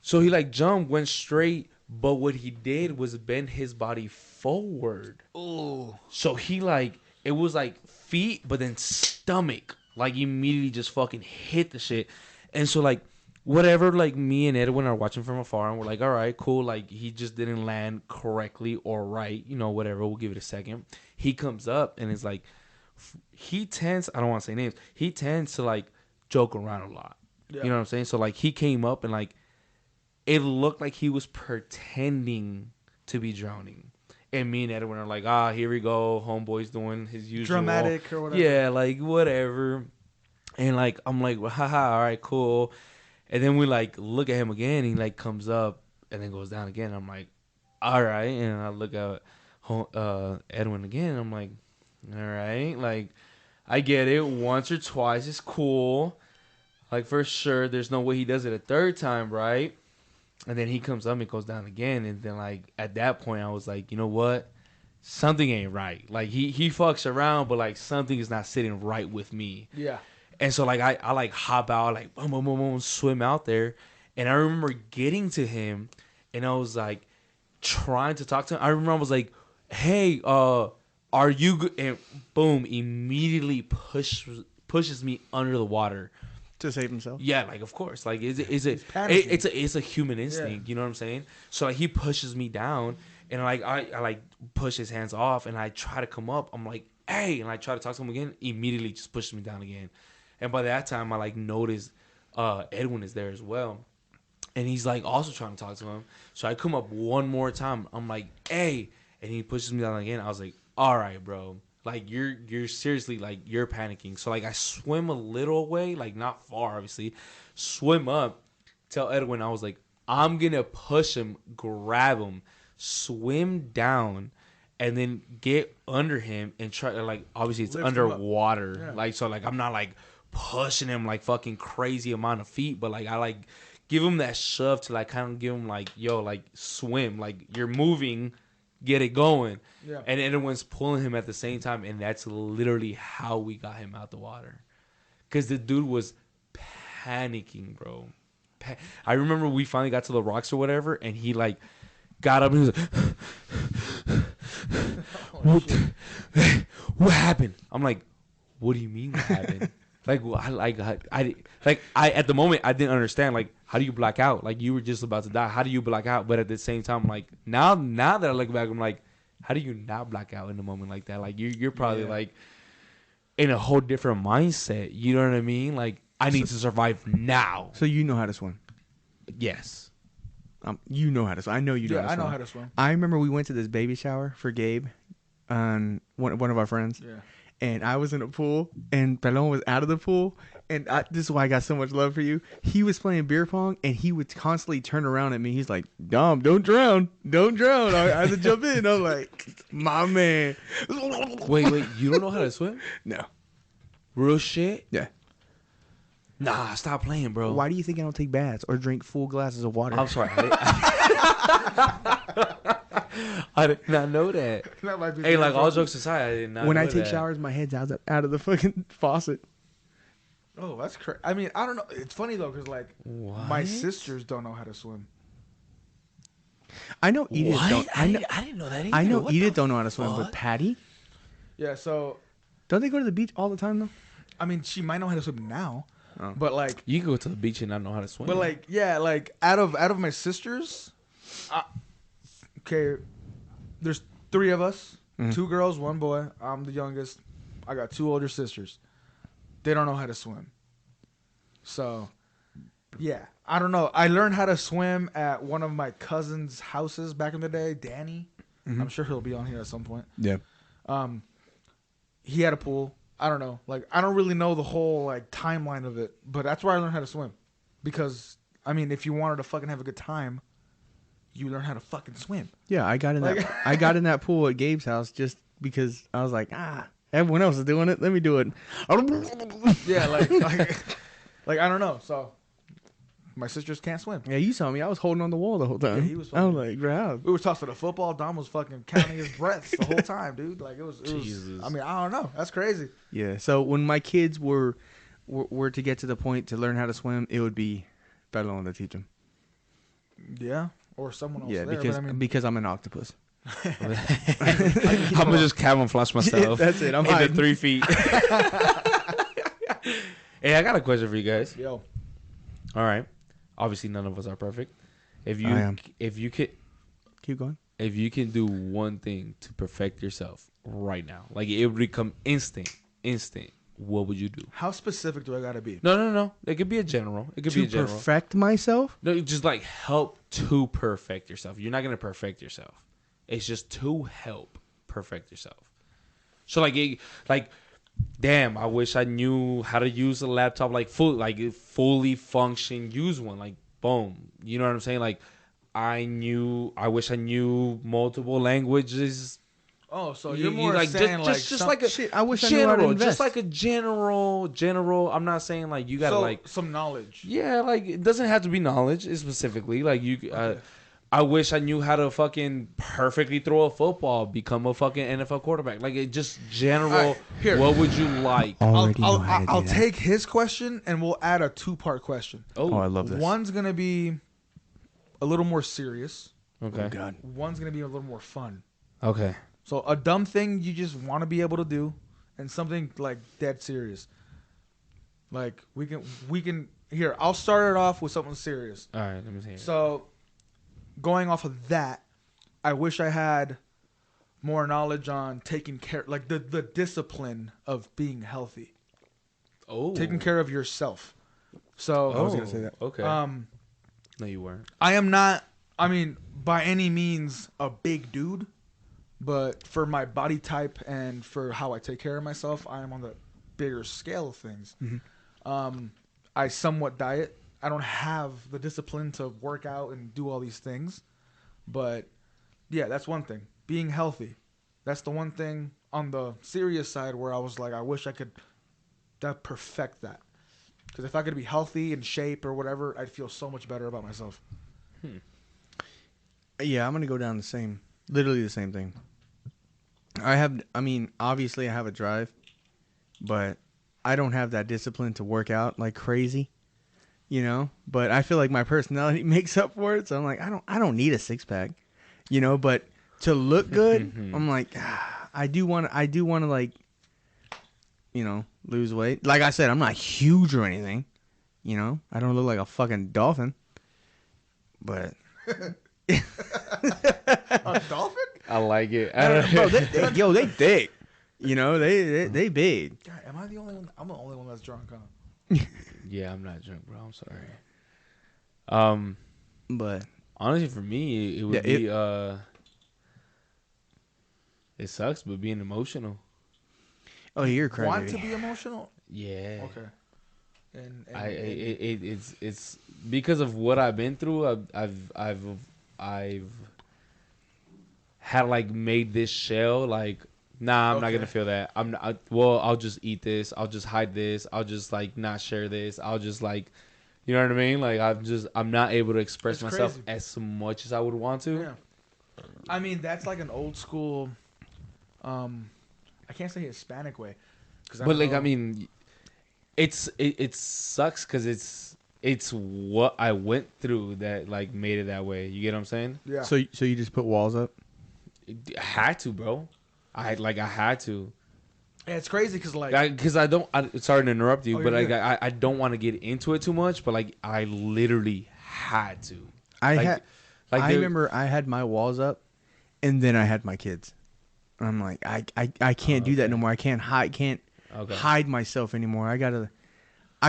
so he like jumped, went straight, but what he did was bend his body forward. Oh. So he like, it was like feet, but then stomach, like immediately just fucking hit the shit. And so like, whatever, like me and Edwin are watching from afar, and we're like, all right, cool. Like he just didn't land correctly or right, you know, whatever. We'll give it a second. He comes up and it's like, he tends, I don't want to say names, he tends to like joke around a lot. Yeah. You know what I'm saying? So like he came up and like, it looked like he was pretending to be drowning. And me and Edwin are like, here we go. Homeboy's doing his usual. Dramatic or whatever. Yeah, like whatever. And like, I'm like, well, haha, all right, cool. And then we like look at him again. He like comes up and then goes down again. I'm like, all right. And I look at Edwin again. I'm like, all right. Like, I get it. Once or twice is cool. Like for sure. There's no way he does it a third time, right? And then he comes up and goes down again. And then like at that point, I was like, you know what? Something ain't right. Like he fucks around, but like something is not sitting right with me. Yeah. And so, like, I like, hop out, like, boom, boom, boom, boom, swim out there. And I remember getting to him, and I was, like, trying to talk to him. I remember I was like, hey, are you good? And boom, immediately pushes me under the water. To save himself? Yeah, like, of course. Like, it's a human instinct, you know what I'm saying? So, like, he pushes me down, and, like, I like, push his hands off, and I try to come up. I'm like, hey, and I try to talk to him again. Immediately just pushes me down again. And by that time, I like noticed Edwin is there as well, and he's like also trying to talk to him. So I come up one more time. I'm like, "Hey," and he pushes me down again. I was like, "All right, bro. Like you're seriously like you're panicking." So like I swim a little way, like not far, obviously. Swim up. Tell Edwin I was like, "I'm gonna push him, grab him, swim down." And then get under him and try to like obviously it's Lift him underwater. Yeah. Like so like I'm not like pushing him like fucking crazy amount of feet, but like I like give him that shove to like kind of give him like, yo, like swim, like you're moving, get it going. Yeah. And everyone's pulling him at the same time, and that's literally how we got him out the water. Cause the dude was panicking, bro. I remember we finally got to the rocks or whatever, and he like got up and he was like, what happened? I'm like, what do you mean what happened? I at the moment I didn't understand, like, how do you black out? Like you were just about to die. How do you black out? But at the same time, like now that I look back, I'm like, how do you not black out in a moment like that? Like you're probably like in a whole different mindset. You know what I mean? Like I need to survive now. So you know how to swim? Yes. You know how to swim. I know you know how to I swim. know how to swim. I remember we went to this baby shower for Gabe, one of our friends. Yeah. And I was in a pool, and Pelon was out of the pool. And this is why I got so much love for you. He was playing beer pong, and he would constantly turn around at me. He's like, Dom, don't drown. Don't drown. I had to jump in. I'm like, my man. Wait, you don't know how to swim? No. Real shit? Yeah. Nah, stop playing, bro. Why do you think I don't take baths or drink full glasses of water? I'm sorry. I did not know that. That might be Hey, the like all problem. jokes aside, I did not when know I take that. showers, my head's out of the fucking faucet. Oh, that's crazy. I mean, I don't know. It's funny though, because like my sisters don't know how to swim. I know Edith What? don't. I didn't know that either. I know What Edith the don't know how to swim, but fuck? Patty, Yeah. So don't they go to the beach all the time though? I mean, she might know how to swim now, but like, You can go to the beach and not know how to swim. but like, yeah, like out of my sisters, okay, there's 3 of us, 2 girls, 1 boy. I'm the youngest. I got 2 older sisters. They don't know how to swim. So, yeah, I don't know. I learned how to swim at one of my cousin's houses back in the day, Danny. I'm sure he'll be on here at some point. Yeah. He had a pool. I don't know. Like, I don't really know the whole like timeline of it, but that's where I learned how to swim. Because I mean, if you wanted to fucking have a good time, you learn how to fucking swim. Yeah, I got in Like- that. I got in that pool at Gabe's house just because I was like, everyone else is doing it. Let me do it. Yeah, like I don't know. So my sisters can't swim. Yeah, you saw me. I was holding on the wall the whole time. Yeah, he was I was fucking- like, bro. We were tossing the football. Dom was fucking counting his breaths the whole time, dude. Like it was. Jesus. I mean, I don't know. That's crazy. Yeah. So when my kids were to get to the point to learn how to swim, it would be Bedlam to teach them. Yeah, or someone else. Yeah, there, because but I mean, because I'm an octopus. I'm gonna just camouflage myself. That's it. I'm into hiding. 3 feet. Hey, I got a question for you guys. yo, All right. Obviously, none of us are perfect. If you I am. if you could Keep going. if you can do one thing to perfect yourself right now, like it would become instant, what would you do? how specific do I gotta be? No. It could be a general. It could be To a general. perfect myself. No, you just like help to perfect yourself. You're not gonna perfect yourself. It's just to help perfect yourself. So damn, I wish I knew how to use a laptop fully function, use one. Like boom. You know what I'm saying? Like I wish I knew multiple languages. Oh, so You- you're you more like, saying just like a Shit, I wish I knew how to general, invest. just like a general. I'm not saying like you gotta so, like some knowledge. yeah, like it doesn't have to be knowledge specifically. Like you, I wish I knew how to fucking perfectly throw a football, become a fucking NFL quarterback. Like it just general. All right, here. What would you like? I'll take his question and we'll add a 2-part question. Oh, I love this. One's gonna be a little more serious. Okay. Oh, God. One's gonna be a little more fun. Okay. So a dumb thing you just want to be able to do, and something like dead serious. Like we can here. I'll start it off with something serious. All right. Let me see. So, going off of that, I wish I had more knowledge on taking care, like the discipline of being healthy, taking care of yourself. So I was gonna say that. Okay. No, you weren't. I am not, I mean, by any means a big dude, but for my body type and for how I take care of myself, I am on the bigger scale of things. I somewhat diet. I don't have the discipline to work out and do all these things. But yeah, that's one thing. Being healthy. That's the one thing on the serious side where I was like, I wish I could perfect that. Because if I could be healthy, in shape or whatever, I'd feel so much better about myself. Yeah, I'm gonna go down literally the same thing. Obviously I have a drive, but I don't have that discipline to work out like crazy, you know. But I feel like my personality makes up for it. So I'm like, I don't need a 6-pack, you know. But to look good, I'm like, I do want to like, you know, lose weight. Like I said, I'm not huge or anything, you know. I don't look like a fucking dolphin, but. A dolphin? I like it. Bro, they thick. You know, they big. God, am I the only one? I'm the only one that's drunk, huh? Yeah, I'm not drunk, bro. I'm sorry. But Honestly, for me, it would be it sucks, but being emotional. oh, you're crazy. Want to be emotional? Yeah. Okay. And It's because of what I've been through. I've had like made this shell like, nah, I'm not gonna feel that. I'll just eat this. I'll just hide this. I'll just like not share this. I'll just like, you know what I mean? Like I'm not able to express It's myself crazy. as much as I would want to. Yeah. I mean, that's like an old school. I can't say Hispanic way. But like, I mean, it sucks because it's what I went through that like made it that way. You get what I'm saying? Yeah. So you just put walls up? I had to, bro. I had to. Yeah, it's crazy because like Because I don't. Sorry to interrupt you, Oh, but you're like good. I don't want to get into it too much. But like I literally had to. I Like, had. like I there- remember I had my walls up, and then I had my kids. I'm like, I can't do that okay. no more. I can't Okay. hide myself anymore. I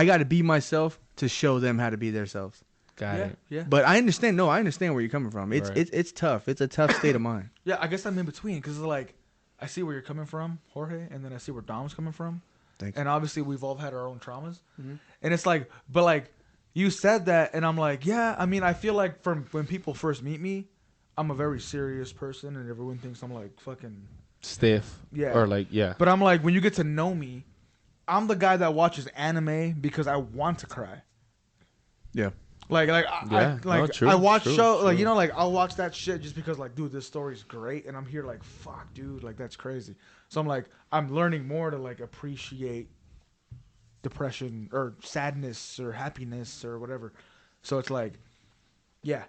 gotta be myself to show them how to be themselves. Got yeah, it. yeah, But I understand. No, I understand where you're coming from. It's Right. it's tough. It's a tough state of mind. yeah. I guess I'm in between because like I see where you're coming from, Jorge, and then I see where Dom's coming from. Thanks. And obviously we've all had our own traumas, Mhm. and it's like, but like you said that, and I'm like, yeah. I mean, I feel like from when people first meet me, I'm a very serious person, and everyone thinks I'm like fucking Stiff. yeah. Or like yeah. But I'm like, when you get to know me, I'm the guy that watches anime because I want to cry. Yeah. Like Yeah, no, true, I watch true, show like true. you know like I'll watch that shit just because like dude this story's great and I'm here like fuck dude like that's crazy. So I'm like I'm learning more to like appreciate depression or sadness or happiness or whatever. So it's like yeah,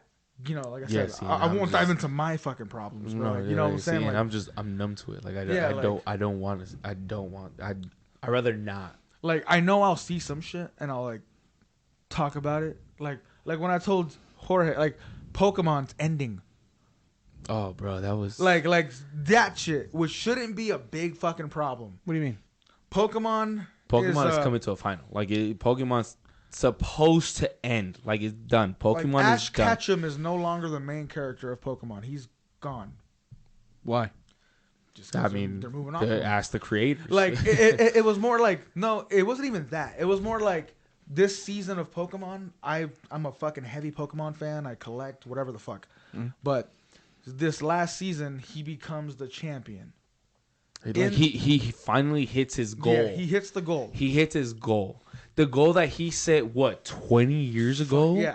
you know like I Yeah, said see, I I'm won't dive just- into my fucking problems, bro. No, Like, you know what I'm see, saying? and Like, I'm numb to it. Like I Yeah, I don't want to. I don't want. I rather not. like I know I'll see some shit and I'll like talk about it. Like when I told Jorge like Pokemon's ending. Oh, bro, that was Like that shit, which shouldn't be a big fucking problem. What do you mean? Pokemon Pokemon is coming to a final. Like Pokemon's supposed to end. Like it's done. Pokemon like is Ash done. Ketchum is no longer the main character of Pokemon. He's gone. Why? Just I 'cause mean, they're moving on. from him. ask the creators. Like it was more like no, it wasn't even that. It was more like this season of Pokemon. I'm a fucking heavy Pokemon fan. I collect whatever the fuck. Mm. But this last season, he becomes the champion. Like he finally hits his goal. Yeah, he hits the goal. He hits his goal. The goal that he set 20 years ago? Yeah.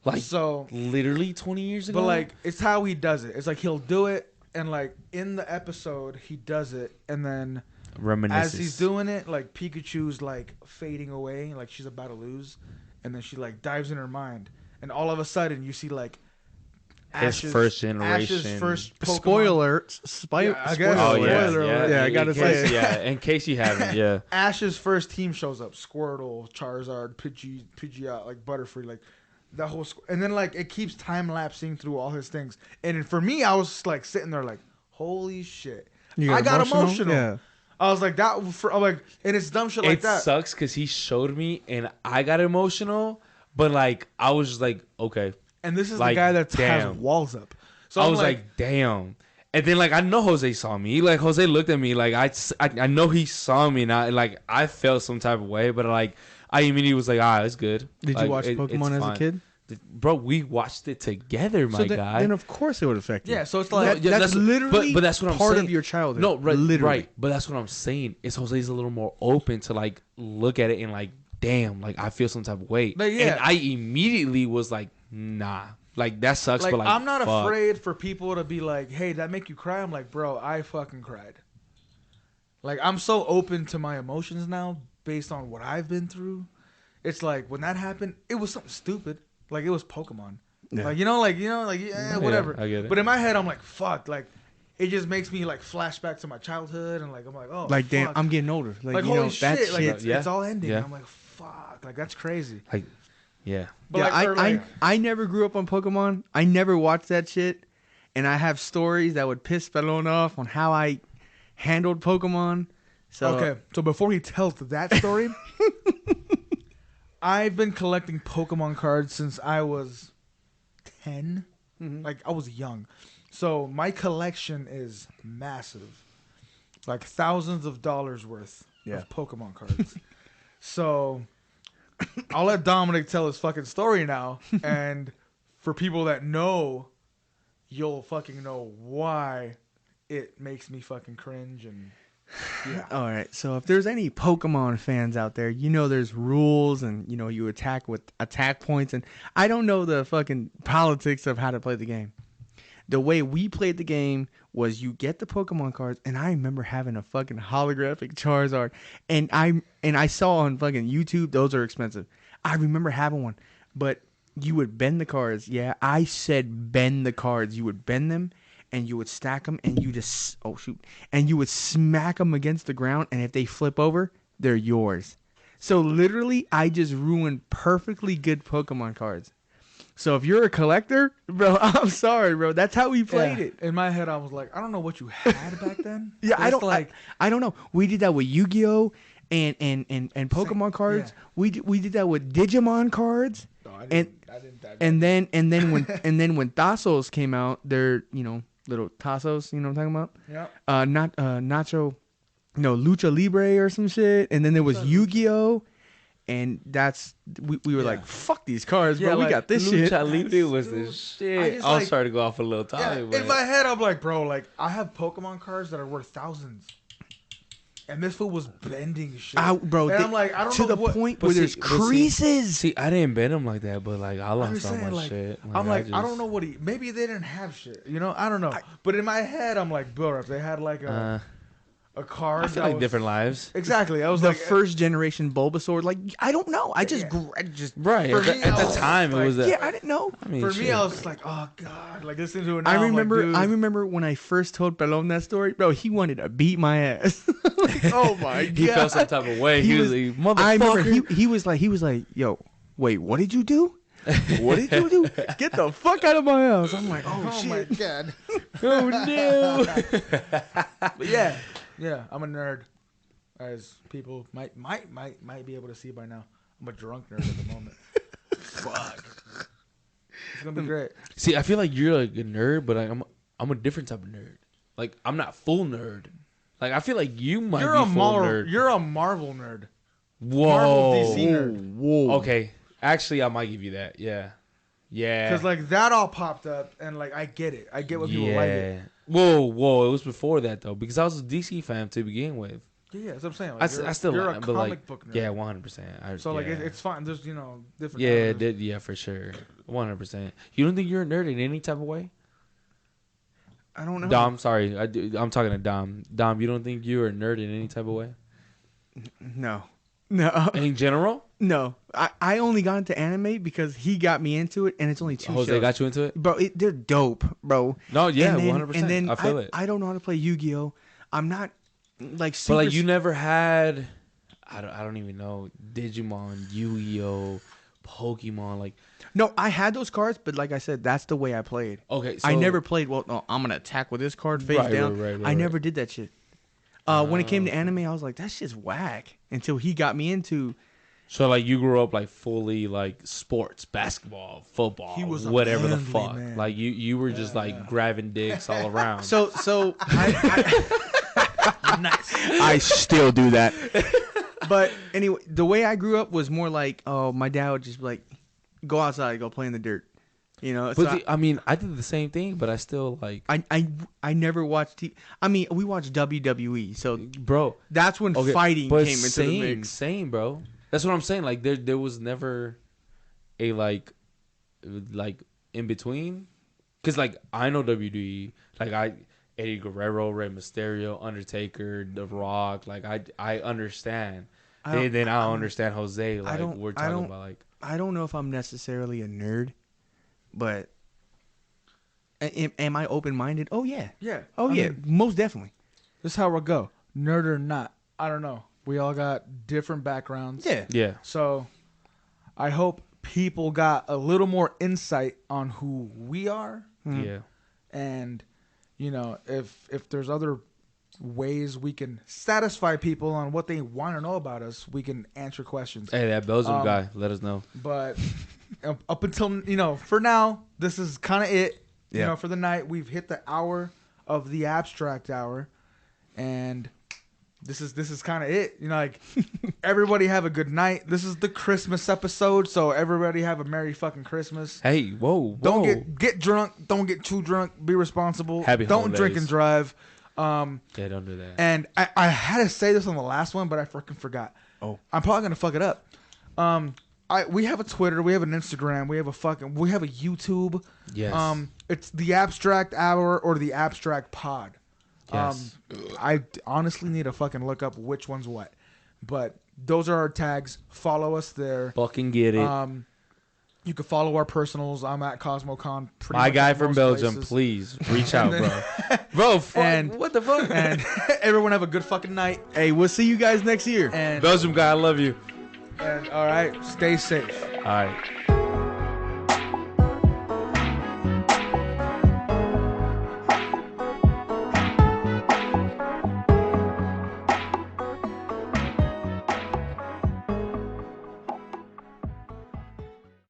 Like So literally 20 years ago. But like it's how he does it. It's like he'll do it and like in the episode he does it and then reminiscence. as he's doing it, like Pikachu's like fading away, like she's about to lose, and then she like dives in her mind, and all of a sudden you see like His first generation. Ash's first Pokemon. Spoiler. Yeah, I guess. Oh spoiler yeah, Spoiler yeah, alert. Yeah, I gotta in case- say it. Yeah, in case you haven't, yeah. Ash's first team shows up: Squirtle, Charizard, Pidgeot, like Butterfree, like that whole. And then like it keeps time lapsing through all his things, and for me, I was like sitting there like, holy shit! I got emotional. Yeah. I was like that. I'm like, and it's dumb shit like It that. sucks because he showed me and I got emotional, but like I was just like, okay. And this is like, the guy that has damn. walls up. So I I'm was like, damn. And then like I know Jose saw me. Like Jose looked at me. Like I know he saw me, and I felt some type of way, but like I immediately was like, it's good. Did Like, you watch it's Pokemon as a fine. kid? Bro, we watched it together, my guy. Then of course it would affect you. yeah. So it's No, like, yeah, that's literally but that's what I'm part saying. of your childhood. No, right, Literally. right. But that's what I'm saying. Is Jose's a little more open to like look at it and like, damn, like I feel some type of way. Like, yeah. And I immediately was like, nah, like that sucks. like but like I'm not fuck. afraid for people to be like, hey, that make you cry? I'm like, bro, I fucking cried. Like I'm so open to my emotions now based on what I've been through. It's like when that happened, it was something stupid. Like it was Pokemon. Yeah. Like yeah, whatever. I get it. But in my head, I'm like, fuck. Like it just makes me like flash back to my childhood, and like I'm like, oh, Like damn, fuck. I'm getting older. like you holy know, shit. that Like shit. it's all ending. Yeah. And I'm like, fuck. Like that's crazy. Like, yeah. But Yeah, like, or, like, I never grew up on Pokemon. I never watched that shit, and I have stories that would piss Spallone off on how I handled Pokemon. So okay, so before he tells that story, I've been collecting Pokemon cards since I was 10. Mhm. Like I was young, so my collection is massive, like thousands of dollars worth Yeah. of Pokemon cards. So I'll let Dominic tell his fucking story now, and for people that know, you'll fucking know why it makes me fucking cringe and yeah. All right. So if there's any Pokemon fans out there, you know there's rules and you know you attack with attack points, and I don't know the fucking politics of how to play the game. The way we played the game was you get the Pokemon cards, and I remember having a fucking holographic Charizard, and I saw on fucking YouTube those are expensive. I remember having one, but you would bend the cards. Yeah, I said bend the cards. You would bend them, and you would stack them, and you just and you would smack them against the ground, and if they flip over, they're yours. So literally, I just ruined perfectly good Pokemon cards. So if you're a collector, bro, I'm sorry, bro. That's how we played it. In my head, I was like, I don't know what you had back then. Yeah, I don't like. I don't know. We did that with Yu-Gi-Oh and Pokemon cards. Yeah. We did that with Digimon cards. No, I didn't. And then when Tassos came out, they're little Tassos, you know what I'm talking about? Yeah. Not Nacho, Lucha Libre or some shit. And then there was Yu-Gi-Oh, and that's we were like, fuck these cards, bro. Yeah, we like, got this shit. Lucha Libre was the shit. I was sorry to go off a little time. In my head, I'm like, bro, like I have Pokemon cards that are worth thousands. And this fool was bending shit. Bro, and I'm like, I don't to know the point where there's creases. See, I didn't bend him like that, but like I lost so much shit. I'm like, I don't know what maybe they didn't have shit. I don't know. But in my head, I'm like, bro, if they had like a card. I feel like different lives. Exactly. I was the like first generation Bulbasaur. Like, I don't know. I just right at the time it was yeah. I didn't know. I mean, for me, I was like, oh god, like listening to it now. I I'm remember when I first told Pelon that story, bro. He wanted to beat my ass. Like, oh my god. He felt some type of way. He was like, motherfucker. I remember he was like, yo, wait, what did you do? What did you do? Get the fuck out of my house. I'm like, oh shit. my god. Oh no. But yeah, I'm a nerd, as people might be able to see by now. I'm a drunk nerd at the moment. Fuck. It's gonna be great. See, I feel like you're like a nerd, but I'm a different type of nerd. Like I'm not full nerd. Like I feel like you might be full nerd. You're a Marvel nerd. Whoa. Marvel DC nerd. Whoa. Okay. Actually, I might give you that. Yeah. Yeah. Because like that all popped up, and like I get it. I get what people like it. Whoa. It was before that though, because I was a DC fan to begin with. Yeah, that's what I'm saying. Like, I still you're like, a but comic like, book nerd. yeah, 100%. So like it's fine. There's different. Yeah, avenues. yeah, for sure, 100%. You don't think you're a nerd in any type of way? I don't know. Dom, sorry, I'm talking to Dom. Dom, you don't think you're a nerd in any type of way? No. In general? No. I only got into anime because he got me into it, and it's only 2 Jose shows. got you into it? Bro, they're dope, bro. No, yeah, And then- 100%. And then I feel it. I don't know how to play Yu-Gi-Oh. I'm not like super. But like you never had, I don't even know, Digimon, Yu-Gi-Oh, Pokemon, like. No, I had those cards, but like I said, that's the way I played. Okay, so I never played. Well, no, I'm gonna attack with this card face down. I never did that shit. When it came to anime, I was like, that's just whack. Until he got me into. So like you grew up like fully like sports, basketball, football, He was a whatever the manly fuck. man. Like you were just like grabbing dicks all around. So Nice. I still do that. But anyway, the way I grew up was more like, oh, my dad would just be like, go outside, go play in the dirt. But So I mean, I did the same thing, but I still like, I never watched I mean, we watched WWE, so bro. that's when Okay, fighting but came into the mix. Same, bro. That's what I'm saying. Like there was never a like in between, because like I know WWE, like Eddie Guerrero, Rey Mysterio, Undertaker, The Rock. Like I understand. I don't understand Jose. Like we're talking about like. I don't know if I'm necessarily a nerd, but am I open-minded? Oh yeah. Yeah. Oh I yeah. mean, Most definitely. this is how we'll go. Nerd or not, I don't know. We all got different backgrounds. Yeah. Yeah. So I hope people got a little more insight on who we are. Yeah. And, if there's other ways we can satisfy people on what they want to know about us, we can answer questions. Hey, that Belgium guy, let us know. But up until, for now, this is kind of it. Yeah. For the night, we've hit the hour of the abstract hour. And this is kind of it. Like, everybody have a good night. This is the Christmas episode, so everybody have a Merry fucking Christmas. Hey, whoa. Don't get drunk. Don't get too drunk. Be responsible. Happy don't holidays. drink and drive. Yeah, don't do that. And I had to say this on the last one, but I freaking forgot. Oh. I'm probably gonna fuck it up. We have a Twitter, we have an Instagram, we have a YouTube. Yes. It's the Abstract Hour or the Abstract Pod. Yes. I honestly need to fucking look up which one's what. But those are our tags. Follow us there. Fucking get it. You can follow our personals. I'm at CosmoCon. My guy from most Belgium, places. please reach out, And bro. Bro, fuck, and- what the fuck? And everyone have a good fucking night. Hey, we'll see you guys next year. And Belgium guy, I love you. all right, stay safe. All right.